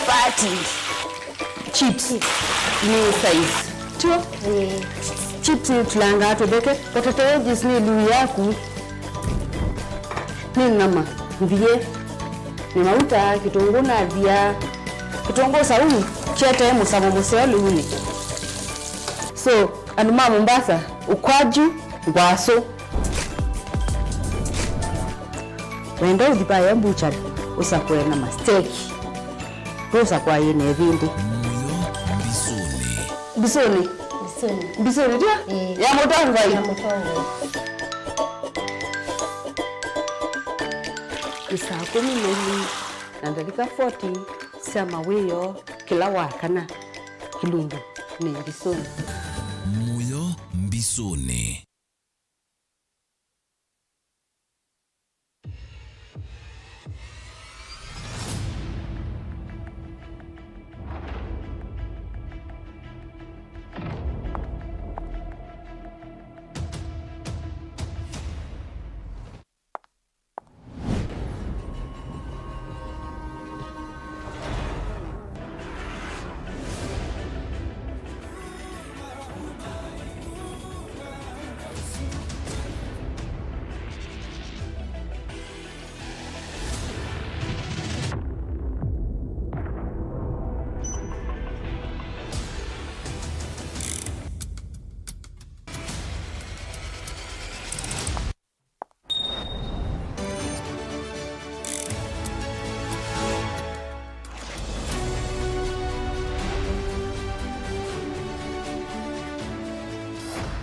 Party. Chips. Ni size. Tuo? Chips tulanga tobeke. Potato jisni lu yaku. Ni nama. Mbiye. Ni mauta kitungu na dia. Kitungu saumu. Chete musamo museo uni. So, anuma Mombasa. Ukwaju. Ngwaso. Wenda udipaya mbuchari. Usakwe na masteki. Usakwa yene vindi. Bisoni. Bisoni dia? Ya Mutongo. Ya Mutongo. Isa 12 na dakika 40 sama weyo kila wakana Kilungu ni Bisoni. Moyo Mbisoni.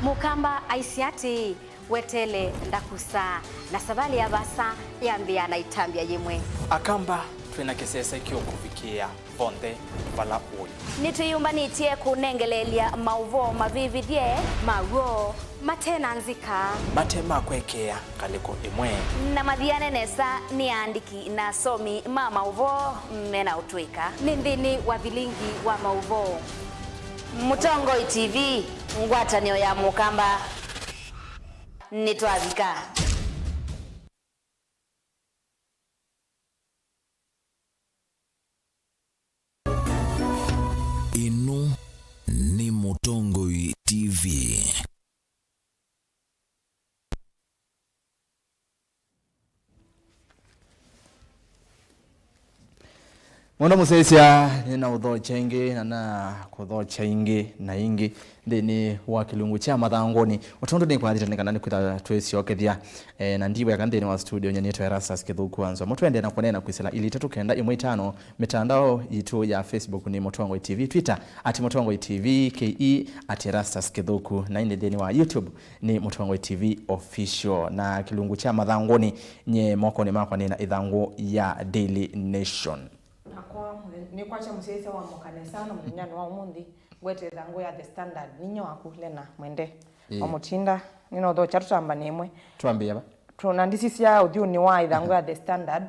Mukamba aisiati wetele ndakusa na sabali ya basa yambia na itambia yemwe. Akamba twina kesesa ikio kufikia bonde vala uyu. Nituyumba nitie kunengelelia mauvo mavividie mago matena nzika. Matema kwekea kaliko imwe. Na madhiane nesa ni andiki na somi mauvo mena utwika. Nindini wa Vilingi wa mauvo. Mutongo TV ngwatanio ya Mukamba nitwavika. Inu ni Mutongo TV. Mwana musesia nina udho chenge na kudho chenge na ingi ndeni wa Kilungu cha mathangoni utondo ni kwa thita kana ni kwita twesi okethia na ndiwe yakandeni wa studio nyeneto Erastus Kithuku anzo mutwende na kunena kwisela ili 395 mitandao yitu ya Facebook ni Mutongo TV, Twitter @Mutongo TV, KE @Erastus Kithuku na ine deni wa YouTube ni Mutongo TV official na Kilungu cha mathangoni nye moko ni makwa nena ithangu ya Daily Nation. Ni kwacha musese wa mukanesano mnyano wa umundi gwete thangu ya The Standard ninyo akulena mwende omutinda nino tho charutamba nemwe tuambie ba tunandisisia udhiuni wa ithangu ya The Standard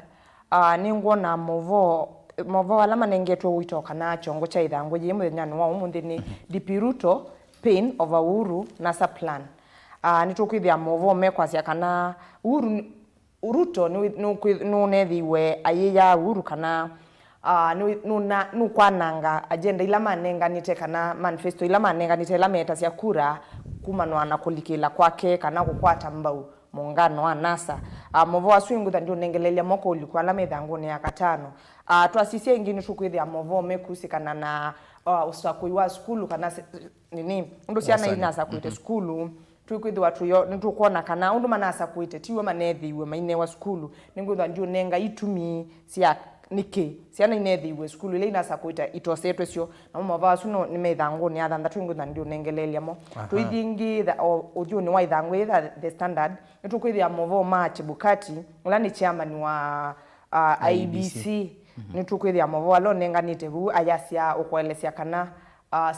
ningwo na movo alama nengetwe witoka na chongo cha ithangu yimwe nyano wa umundi ni dipiruto pain of Uhuru nasa plan nitukwithia movo mekwasia kana Uruto nunethiwe ayiya Uhuru kana nukwananga agenda ila manenganite kana manifesto ila manenganite ila meta cia kura kumanwa na kulikila kwake kana gukwata mbau muungano wa NASA movo waswingu ndio nengelelia moko ulikuwa la methangoni ya katano twasisie ingini tukwithia movo mekusikana na usakui wa skulu kana nini ndo ciana inasa kuite skulu tukwithwa tuyo nitukuona kana undu manasa kuite tiwe manethiwe maine wa skulu ningwithwa ndio nenga itumi cia niki ciana inethiwe skulu ile inasa kuita itosetwe cio na mava suno ni methangu ni athanda twingutha ndio nengelelia mo twithingi uju ni wa ithangu itha The Standard nitukwithia movo match Bukati ula ni chairman wa IBC nitukwithia movo alo nenganite bu ayasia ukwelesia kana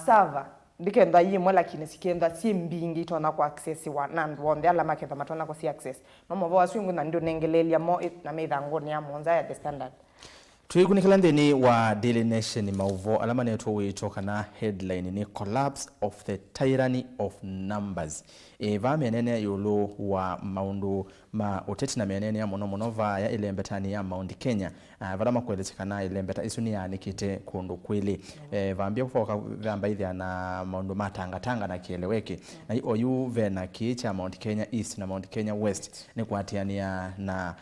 server ndikenda yimwe lakini sikenda si mbingi tona kwa access wa nandu wonde ala maketha matona kwa si access no Mauvo aswingu na ndio nengelelia mo na meithango ni amonza ya the standard. Tuikunikala ndeni wa Daily Nation Mauvo alama neto witoka na headline ni collapse of the tyranny of numbers. Va menene yolo wa maundu ma uteti na menene ya mono va ya ile mbetani ya Mount Kenya. Vala makueletikana ile mbeta isuni ya nikite kundu kweli. Vaambia kufoka vamba idhia na maundu matanga na kieleweke. Na oyu vena kicha Mount Kenya East na Mount Kenya West ni kuatiania na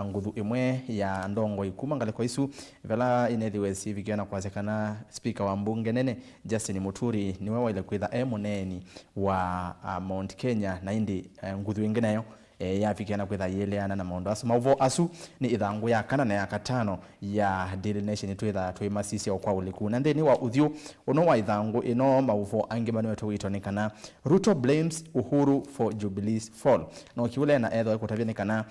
ngudhu imwe ya ndongo ikuma ngaliko isu vela inethiwezi vikiona kwazekana speaker wa mbunge nene Justin Muturi niwe wa ile kwitha muneni wa Mount Kenya na indi ngudhu ingine yo ya vikiana kwitha yeleana na maundu asu Mauvo asu ni ithangu ya kana na ya katano ya Daily Nation twitha twimasisi kwa uliku na ndeni wa uthio uno wa ithangu ino Mauvo angimano wetu witonikana Ruto blames Uhuru for Jubilee's fall no kiule na etho kutavianikana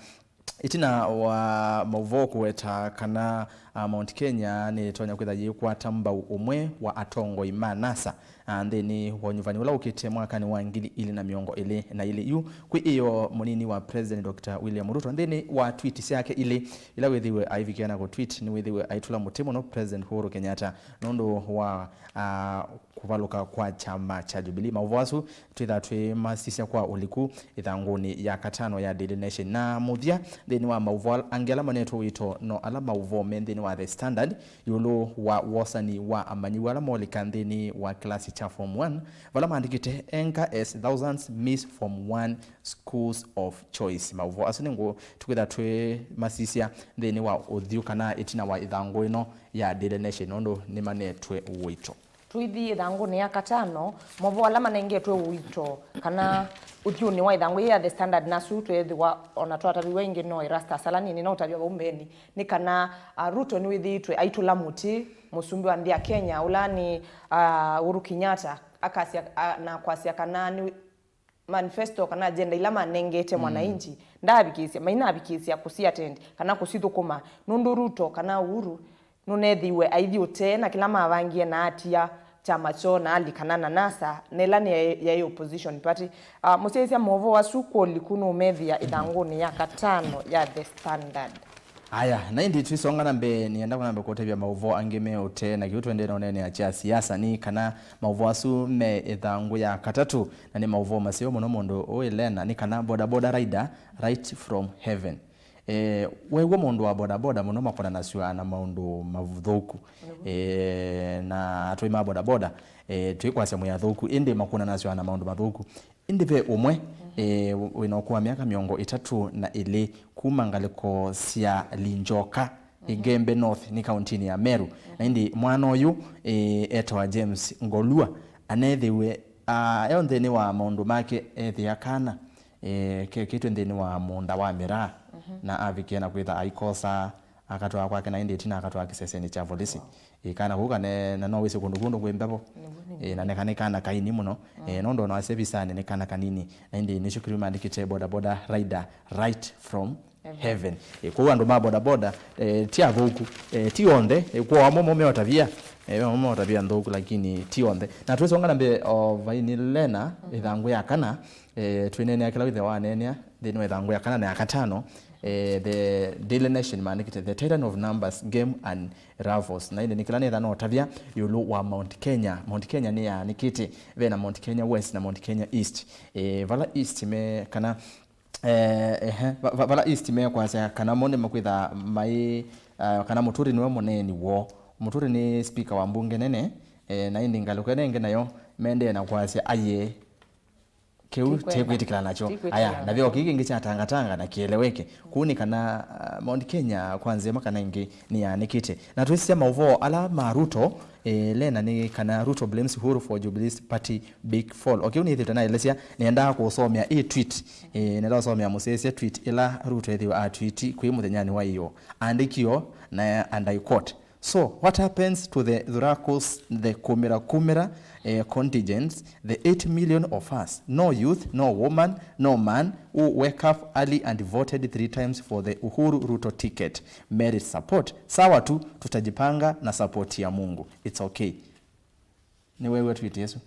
itina wa Mauvo kuweta kana Mount Kenya ni tonya kwitha yikwa tamba umwe wa atongo imanasa andeni wonyuvani wala ukite mwaka ni wangili ili na miongo ile na ile yu kwi iyo munini wa President Dr. William Ruto andeni wa tweet yake ile ila wethiwe aivikiana ko tweet ni wethiwe aitula mutimo no President Uhuru Kenyatta nondo wa kuvaluka kwa chama cha Jubilee Mauvo asu twitha twe masisia kwa uliku ithanguni ya katano ya Daily Nation na muthia theni wa Mauvo angela maneto wito no ala Mauvo mendeni wa the standard yolo wa wasani wa amanyi wala molika theni wa klasi cha form 1 vala maandikite enka as thousands miss from one schools of choice Mauvo asunengo tukitha twe masisia theni wa uthio kana itina wa ithangu ino ya Daily Nation nondo ni manetwe wito tuithi ithangu ni ya katano Mauvo alama nengetwe wito kana uthio ni wa ithangu ya the standard na su twethi wa ona twatabi wengi no irasta salani ni no tabia umbeni ni kana Ruto ni withitwe aitula muti musumbi wa ndia Kenya ulani Uhuru Kenyatta akasia na kwasia kana ni manifesto kana agenda ilama nengete mwananchi ndabikisia maina abikisia kusia tend kana kusithukuma nundu Ruto kana Uhuru nunethiwe aithiote na kila mavangie na atia chama cho na alikana na NASA nelani ya opposition party musesia Mauvo wasuko likuno methia ithanguni ya katano ya the standard. Aya, na indi tuisonga nambe nienda kuna nambe kote vya Mauvo angeme ote na kiu tuende na unene ya siasa ni kana Mauvo asu me ithangu ya katatu na ni Mauvo masio mono oelena ni kana boda rider right from heaven. Wewe mundu wa boda muno makona nasua na maundu mavuthuku na atoi ma boda tuikwase mu ya thuku indi makona nasua na maundu mathuku indi ve umwe winokuwa miaka miongo 3 na ile kuma ngaliko sia Linjoka Igembe North ni county ya Meru na indi mwana uyu etwa James Ngolua anethiwe theni wa maundu make ethia kana kitu theni wa munda wa mira na avikiana kwitha aikosa akatwa kwake na indi tina akatwa kiseseni cha polisi kana huka na no wese kundu kwembapo na nekanikana kaini muno nondo na service ne kana kanini na indi nishukuru mandikite boda rider right from heaven kwa andu ma boda tia thuku tionde kwa momo meotavia momo otavia nthuku lakini tionde na twesonga nambe vainilena ithangu ya kana twinene akila withe wa nenia thini ithangu ya kana na ya katano the Daily Nation manikite the titan of numbers game and rivals na ile nikilani thano otavia yulu wa Mount Kenya ni ya nikite vena Mount Kenya West na Mount Kenya East vala East me kana vala East me kwa kana mone makwitha mai kana Muturi niwe moneni wo Muturi ni speaker wa mbunge nene na indi ngaluka nenge nayo mende na kwase aye kiu tekwitikala nacho aya na vyo kiki ngicha tanga na kieleweke kuni kana Mount Kenya kwanza makana ingi ni ya nikite na tuisia Mauvo ala Maruto lena ni kana Ruto blames Uhuru for Jubilee's party big fall okay uni thitana elesia nienda kusomea tweet nenda kusomea musesia tweet ila Ruto ethiwa tweet kwi muthenyani wa iyo andikio na and I quote so what happens to the Dhuracos, the Kumira contingents, the 8 million of us, no youth, no woman, no man who wake up early and voted 3 times for the Uhuru Ruto ticket, merit support. Sawa tu tutajipanga na support ya Mungu. It's okay. ni wewe tweet Yesu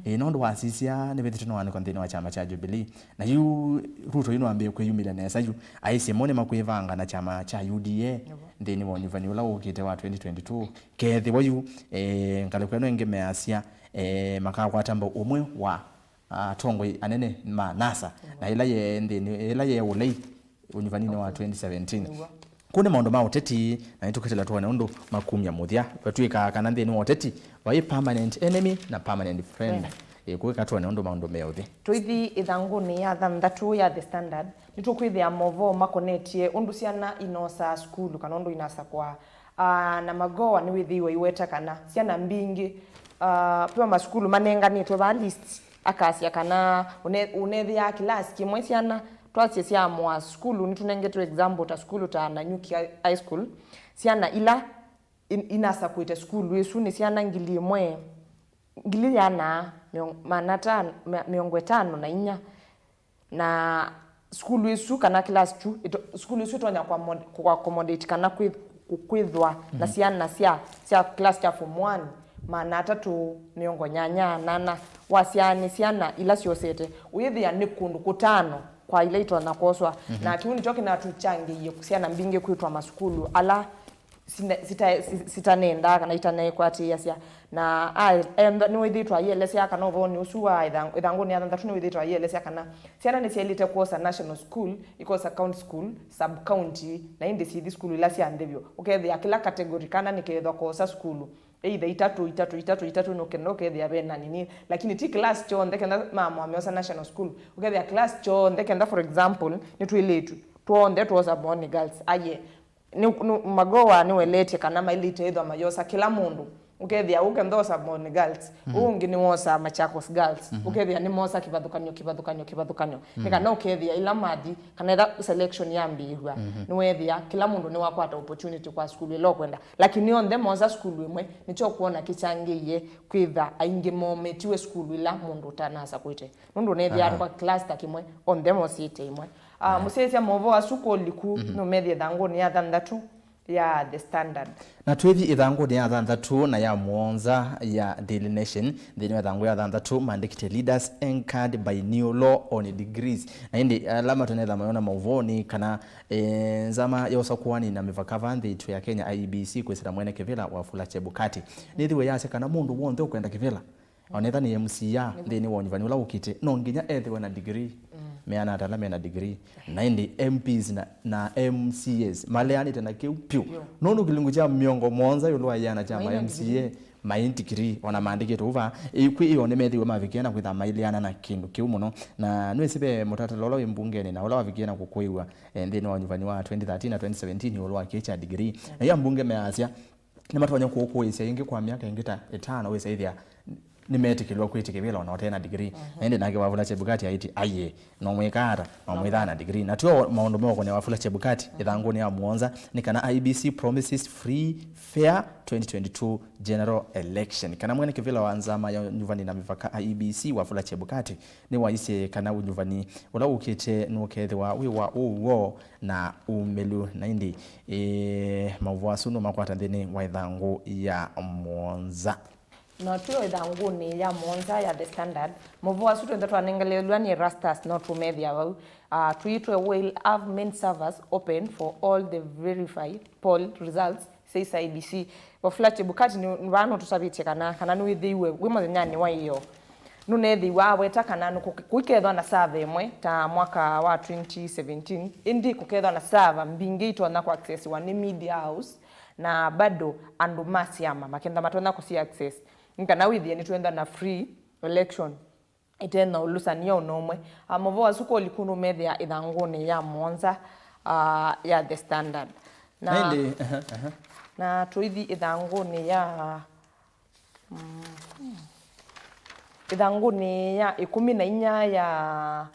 inondo wasisia ne betito no konthini wa chama cha Jubilee na yu Ruto yuno ambe kweyumira nesa yu aise mone makwivanga na chama cha UDA ndini wonyuvani ula ukite wa 2022 kethi wayu ngalekweno engemeasia makakwatamba umwe wa tongwe anene ma NASA na ila ye ndini ila ye ulei unyuvani wa 2017 kune maondo ma uteti na ituketela tuone ondo makumya muthia batwika kana ndini uteti wa permanent enemy na permanent friend kuweka tuone ondo maondo meothi twithi ithanguni ya thanthatu ya The Standard nitukwithia Mauvo makonetie undu ciana inosa school kana undu inasa kwa na magoa ni withiwe iweta kana ciana mbingi pwa maskulu manenganitwe ba list akasia kana unethi ya class kimwe ciana twacie cia mwa skulu nitunengetwe example ta skulu ta Nanyuki High School ciana ila inasa kuite skulu yesu ni ciana ngili yana manata 5 na skulu yesu kana class 2 skulu yesu tonya kwa accommodate kana kwithwa na ciana cia class cha form 1 manata tu 8 wa ciana ila ciosete uyithia ni kundu kutano kwa ile itwa na koswa na kiuni choki na tuchangiye kusiana mbinge kwitwa maskulu ala sitanenda kana itanaye kwati yasia na ni withitwa yelesya kana ovoni usuwa idhanguni ya thatu ni withitwa yelesya kana siana ni sielite kosa national school ikosa county school sub county na indi sithi school ila sia ndivyo ukethia kila category kana nikethwa kosa school either itatu no kendo kethia bena nini lakini ti class cho ndekenda mama ameosa national school ukethia class cho ndekenda for example ni twiletu tuonde tuosa boni girls aye ni magoa ni welete kana mailite edwa mayosa kila mundu ukethia ukendosa boni girls ungi ni wosa Machakos girls ukethia ni mosa kibadhukanyo nikana ukethia ila madi kana ida selection ya mbihwa ni wethia kila mundu ni wakwata opportunity kwa school ilo kwenda lakini on them mosa school imwe nicho kuona kichangiye kwitha aingi mometiwe school ila mundu tanasa kwite mundu nethia kwa class takimwe on them osite imwe musesia Mauvo asuko liku no media thanguni ya thanthatu ya The Standard na twethi ithanguni ya thanthatu na ya Mwanza ya Daily Nation thini ya thangu ya thanthatu mandikite leaders anchored by new law on degrees na indi alama tunetha mayona Mauvoni kana nzama yosa kuwani na mivakava nthi ya Kenya IEBC kwesira mwene Kivila Wafula Chebukati nithiwe yase kana mundu wonthe ukwenda Kivila onetha ni MCA thini wonyivani ula ukite no nginya ethiwe na degree meana atala mena degree na indi MPs na MCAs maleani tena kiupyu nono kilungu cha miongo monza yulwa yana cha MCA maintikiri ona mandikito uva ikwi ione methiwe mavikiana kwitha mailiana na kindu kiu muno na nwesibe mutata lolo imbungeni na ula wavikiana kukuiwa thini wa nyuvani wa 2013 na 2017 yulwa kicha degree na ya mbunge measia ni matwanya kuokuisia ingi kwa miaka ingita 5 wesa ithia nimetikilwa kwitikibila ona tena degree ende nake Wafula Chebukati aiti aye no mwekara no mwithana degree na tuo maundu moko ne Wafula Chebukati ithanguni ya Mwanza ni kana IEBC promises free fair 2022 general election kana mwene Kivila wanzama ya nyuvani na mivaka IEBC Wafula Chebukati ni waise kana unyuvani ula ukite nukethwa wiwa uwo na umelu na indi Mauvo asuno makwata thini wa ithangu ya Mwanza no tuyo ithanguni ya Mwanza ya The Standard Mauvo asuto ndo twanengelelwa ni Rastas no to media wau tweetwe will have main servers open for all the verified poll results says IEBC Wafula Chebukati ni wano tusabitie kana ni withiwe wimo nyani wa iyo nunethi wa weta kana kuikethwa na server imwe ta mwaka wa 2017 indi kukethwa na server mbingi itona kwa access wa ni media house na bado andu masiama makenda matona kusi access nkana withie ni tuenda na free election itena ulusania unomwe Mauvo asuko likunu media ithanguni ya Mwanza ya The Standard na na tuithi ithanguni ya ithanguni ya 14 ya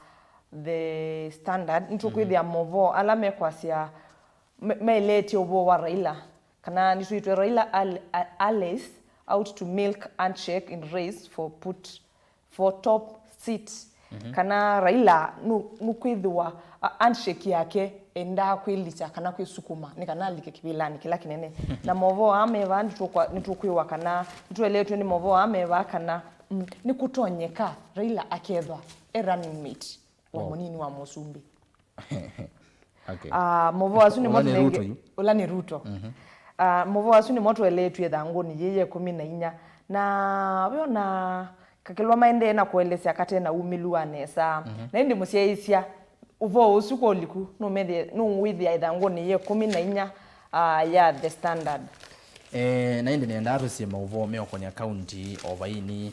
The Standard ntukwithia Mauvo ala mekwasia meleti obo wa Raila kana nituitwe Raila Alice out to milk handshake in race for top seat kana Raila nukwithwa handshake yake enda kwilicha kana kwisukuma nikana like kibilani kila kinene na Mauvo ameva nitukwiwa kana nitweletwe ni Mauvo ameva kana ni kutonyeka Raila akethwa running mate wa munini wa Musumbi. Okay. Mauvo asu ni moto nenge ula ni Ruto. Mauvo asu ni moto eletwe thanguni yeye 14 na wiona kakilwa maende na kuelesea kate na umilu anesa na ndi musieisia uvo usuko liku no methe no withi aithanguni ye 14 ya the standard na ndi nenda rusie Mauvo me okonya county ovaini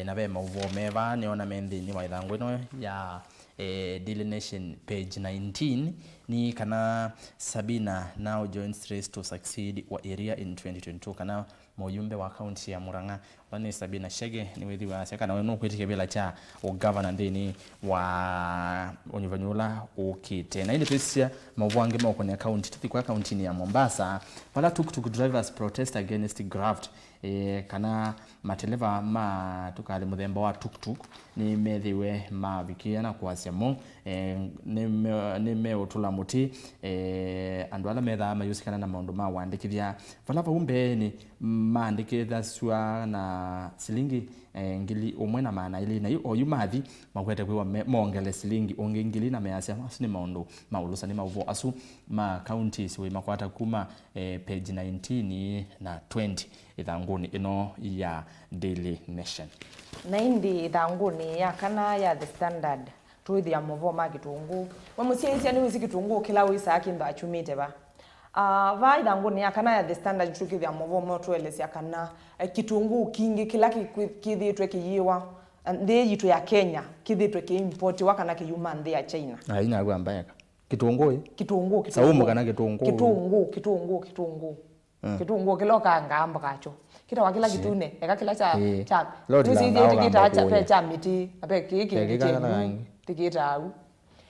na be Mauvo meva ne ona mendi ni waithanguni no ya Daily Nation page 19 ni kana Sabina now joins race to succeed wa area in 2022 kana moyumbe wa county ya Murang'a wani Sabina Shege ni wethi wa seka na wenu kwitike bila cha o governor ndini wa onyuvanyula ukite na ile pesa Mauvo ange mako ni county tuthikwa county ni ya Mombasa pala tuk drivers protest against graft kana mateleva ma tukali muthemba wa tuk ni methiwe mavikia na kwasiamo ni me utula muti andu ala metha mayusikana na maundu ma wandikithia valava umbe ni maandikitha swa na silingi ngili umwe na maana ili na oyu mathi magwete kwiwa mongele silingi onge ngili na measia asini maundu maulusa ni Mauvo asu ma counties we makwata kuma page 19 na 20 ithanguni ino ya Daily Nation na indi ithanguni ya kana ya the standard tuithi ya Mauvo ma kitungu wamusiaisia ni wisi kitungu kila wisa akinda achumite ba va ithanguni ya kana ya the standard tukithi ya Mauvo mo tuelesia kana kitungu kingi kila kithitwe kiyiwa ndi yitu ya Kenya kithitwe ki import wakana kiyuma ndi ya China aina agwa mbayaka kitungu saumu kana kitungu kiloka ngamba kacho kita wakila kitune eka kila cha nusi ndio tikita cha pecha miti ape kiki tikita au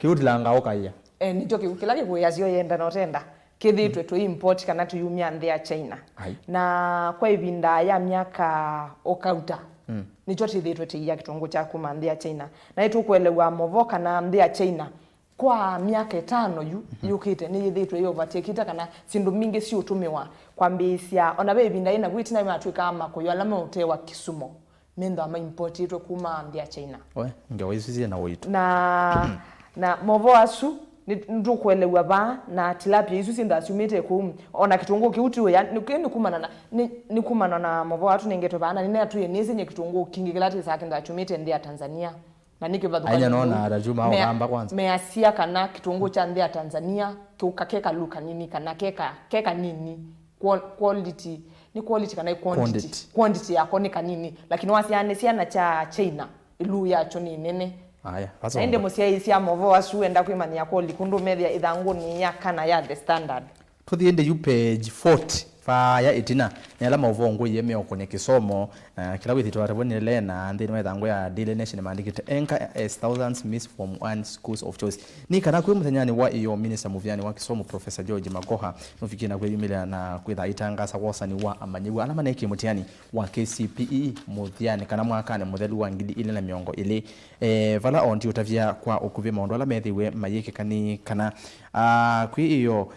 kiudilanga okaya nicho kila kikuya sio yenda notenda kithitwe tu import kana tuyumia ndi ya China na kwa ibinda ya miaka okauta nicho tithitwe tiya kitungu cha kuma ndi ya China na itu kuelewa Mauvo kana ndi ya China kwa miaka 5 yukite ni yithitwe yo vatekita kana sindu mingi si utumiwa kwambisia ona be binda ina gwitina imatwika ama ko yalama utewa Kisumo mendo ama import itwe kuma ndia China we ngewisizie na witu na Mauvo asu ndu kuelewa ba na tilapia isu sinda asumite ku ona kitungu kiutiwe ya ni kumana ni kumana na Mauvo atu ningetwe bana nine atu yenizinye kitungu kingi kilati sakinda achumite ndia Tanzania na nikivadhuka anya naona arajuma au hamba kwanza measia kana kitungu cha ndia Tanzania kukakeka luka nini kana keka nini quality ni quality kana quantity yako ni kanini lakini wasiane siana cha China ilu yacho ni nene haya sasa ende musiaisia Mauvo asu enda kwimania ko likundu media ithanguni ya kana ya the standard tuthiende you page 40 fa ya itina nela Mauvo ngui yeme okonya kisomo kila withi twarebone lena ndini wethango ya Daily Nation mandikite enka as thousands miss from one schools of choice ni kana kwi muthenyani wa iyo minister muvyani wa kisomo Professor George Magoha nufikina kwi email na kwitha itangasa wosani wa amanyiwa alama neki mutiani wa KCPE muthiani kana mwakane muthelu wa ngidi ile na miongo ile vala onti utavia kwa ukuvi maundu ala methiwe mayike kana kwi iyo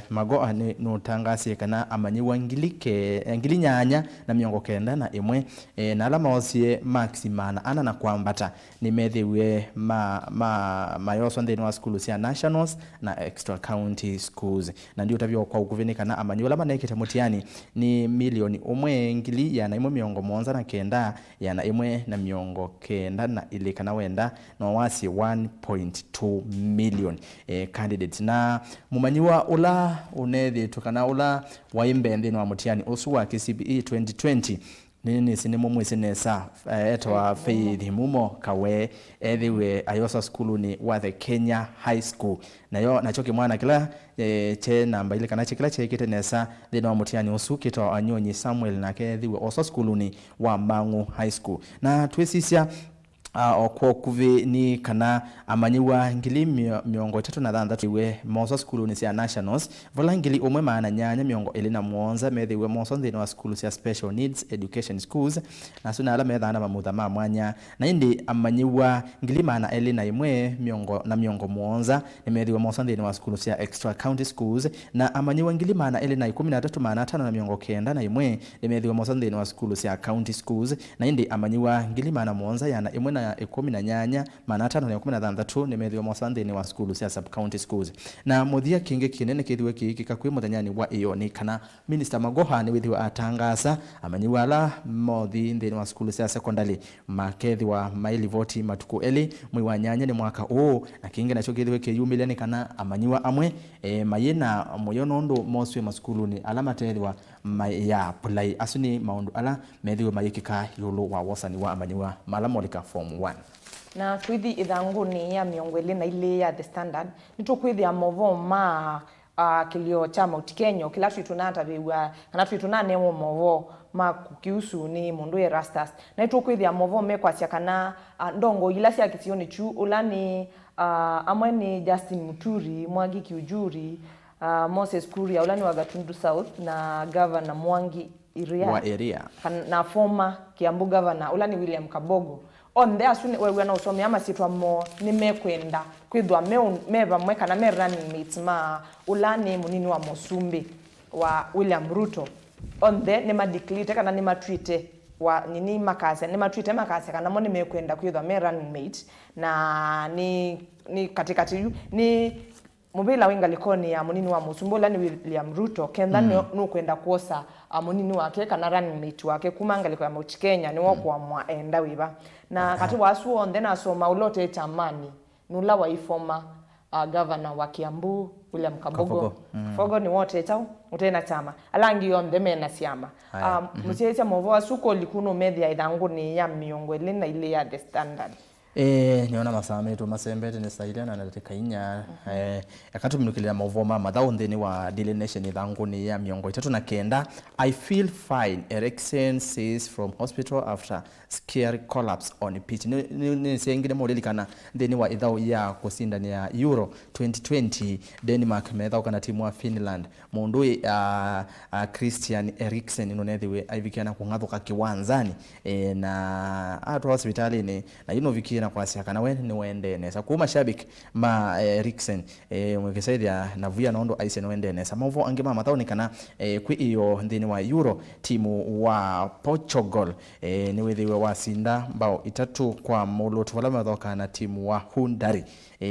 Magoha ni nutangasi kana amanyiwa ngili nyanya na miongo kenda na imwe na alama osie maximana ana na kwambata ni methiwe mayoso ndeni wa schools cia nationals na extra county schools na ndio utavyo kwa ukuvinika na amanyiwa alama nekete mutiani ni milioni umwe ngili ya na imwe miongo monza na kenda ya na imwe na miongo kenda na ile kana wenda na wasi 1.2 million candidates na mumanyiwa ula unethi tukana ula waimbe ndeni wa mutiani usu wa KCPE 2020 nini sinimo mwisinesa etwa Faith Mumo kawe ethiwe ayosa school ni wa the Kenya High School nayo nachoki mwana kila che namba ile kana chekila chekite nesa thina wa mutiani usu kito Anyonyi Samuel na kethiwe osa school ni wa Mang'u High School na twesisia okwo kuvi ni kana amanyiwa ngili miongo 36 iwe moso skulu ni cia nationals vola ngili umwe maana nyanya miongo 24 methiwe moso nthini wa skulu cia special needs education schools na suna ala methana mamutha ma mwanya na indi amanyiwa ngili maana 21 miongo 7 ni methiwe moso nthini wa skulu cia extra county schools na amanyiwa ngili maana 13 maana 5 na miongo 9 na imwe ni methiwe moso nthini wa skulu cia county schools na indi amanyiwa ngili maana 7 yana imwe na 18 maana 5 na 16 ni methiwe moso nthini wa skulu cia sub county schools na muthia kingi kinene kithiwe kikika kwi muthanyani wa iyo ni kana minister Magoha ni withiwe atangasa amanyiwa ala mothi nthini wa skulu cia secondary makethiwa maili voti matuku eli mwi wa nyanya ni mwaka huu na kingi nacho kithiwe kiyumile ni kana amanyiwa amwe mayina moyo nondu moswe maskulu ni ala matethwa ya play asuni maundu ala methiwe mayikika yulu wa wasani wa amanyiwa malamolika form 1 na twithi ithanguni ya miongo 22 ya the standard nitukwithia movo ma kilio cha Mount Kenya kila tunata biwa kana tunane movo ma kukiusu ni mundu Erastus na nitukwithia movo mekwa cia kana ndongo ila cia kisioni chu ulani amwe ni Justin Muturi Mwangi Kiujuri Moses Kuria ulani wa Gatundu South na governor Mwangi area na former Kiambu governor ulani William Kabogo on there asuni wewe na usomi ama sitwa mo nimekwenda kwithwa meva mweka na running mates ma ulani munini wa Mosumbi wa William Ruto on there ni madeclare kana ni matweet wa nini makase ni matweet makase kana mo nimekwenda kwithwa running mate na ni katikati ni mubila winga likoni ya munini wa Mosumbi ulani William Ruto kenda no kwenda kuosa munini wake kana running mate wake kumanga liko ya Mount Kenya ni wako wa mwaenda wiba na kati wasu on then asoma ulote tamani nula wa ifoma governor wa Kiambu William Kabogo fogo ni wote tao utena chama alangi on the mena siama mchecha movo asuko likuno media idangu ni ya miongo elena ile ya the standard niona masame to masembete ni saidana na tekainya yakatu mnukilira movoma madhao ndeni wa Daily Nation idhangu ni ya miongo 39 I feel fine Eriksen says from hospital after scary collapse on pitch ni sengine modeli kana ndeni wa idhao ya kusinda ni ya Euro 2020 Denmark medhao kana timu wa Finland mundu Christian Eriksen inonethiwe aivikiana kungathuka kiwanzani na atu hospitali ni na ino vikiana kwa siaka na wene ni wende nesa kuma shabik ma Eriksen mwekesaidia na vuya nondo aise ni wende nesa mauvo angema mathao kana kwi iyo ndini wa Euro timu wa Portugal ni wethiwe wasinda mbao 3 kwa molotu wala mathoka na timu wa Hungary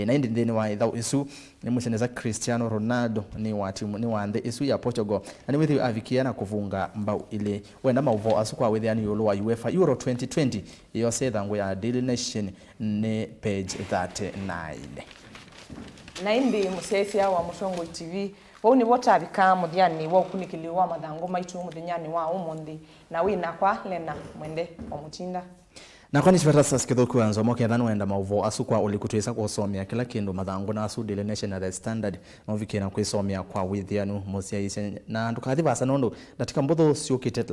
na indi ndini wa ithau isu ni museneza Cristiano Ronaldo ni wa timu ni wa isu ya Portugal na ni wethiwe avikiana kuvunga mbao ile wenda mauvo asukwa wethiani yolo wa UEFA Euro 2020 iyo sethangu ya Daily Nation ni page 39 na indi musesia wa Mushongo TV wao ni wotabika muthiani wa kunikiliwa mathango maitu muthenyani wa umundi na wina kwa lena mwende wa mutinda na kwani sipata sasa kithoku anzo moke thanu enda mauvo asukwa ulikutwisa kusomea kila kindu mathango na asu Daily Nation na the standard novikena kwisomea kwa withianu musia ise na ndukathi basa nondo ndatika mbotho siokite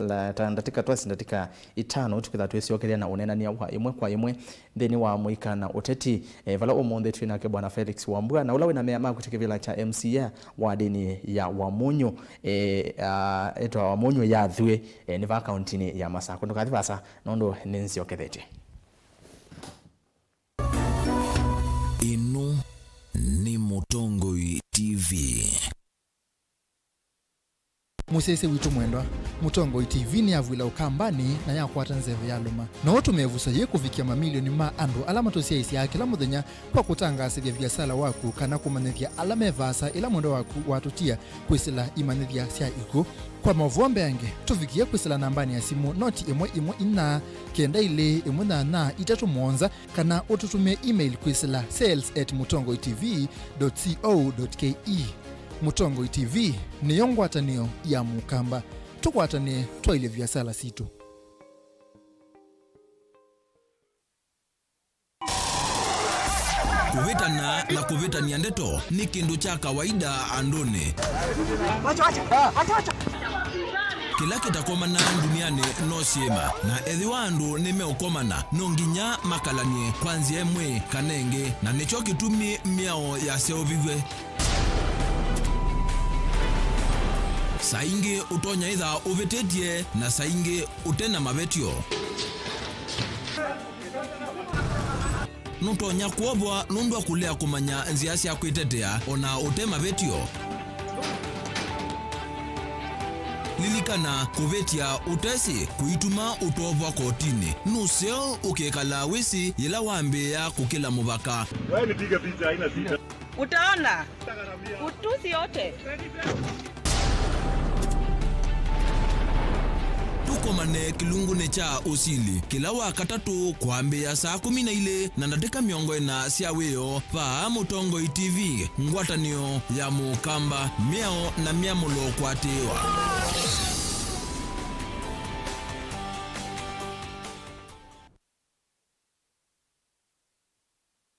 ndatika twasi ndatika itano tukitha twisiokele na unenania wa imwe kwa imwe theni wa muika na uteti vala umonde twina ke bwana Felix Wambua na ulawe na mema kutikivila cha MCA wa dini ya Wamunyu etwa Wamunyu ya thwe ni va county ya Masako ndukathi basa nondo ninsiokethete ino ni Mutongoi TV musese witu mwendwa Mutongoi TV ni avwila ukambani na yakwata nzeve ya luma na watu mevusa ye kuvikia mamilioni ma andu alama tosia isi ya kila muthenya kwa kutangasa vya biasala waku kana kumanethia alame vasa ila mwendo waku watutia kwisila imanethia sia iko kwa mavombe yange tuvikia kwisila nambani ya simu noti imwe ina kenda ile imwe na itatu mwonza kana ututumia email kwisila sales@mutongoitv.co.ke Mutongoi TV ni yongwatanio ya mukamba tukwatanie twaile vyasala situ kuvitana na kuvitania ndeto ni kindu cha kawaida andone kila kitakomana duniani no siema na ethi wandu nimeukomana no nginya makalanie kwanzia emwe kanenge na nicho kitumi miao ya seovigwe. Saingi utonya itha uvetetie na saingi utena mavetio. Nutonya kuobwa nundu kulea kumanya nzia cia kwitetea ona utema vetio. Lilikana kuvetia utesi kuituma utobwa kotini nuseo ukekala wisi ila wambea kukila mubaka. Wewe nipiga picha haina sita. Utaona utusi yote. Tukomane kilungune cha usili kila wakatatu kwambia saa 12 na dakika 40 cia wio pa Mutongo TV ngwatanio ya Mukamba miao na miamulo kwatewa.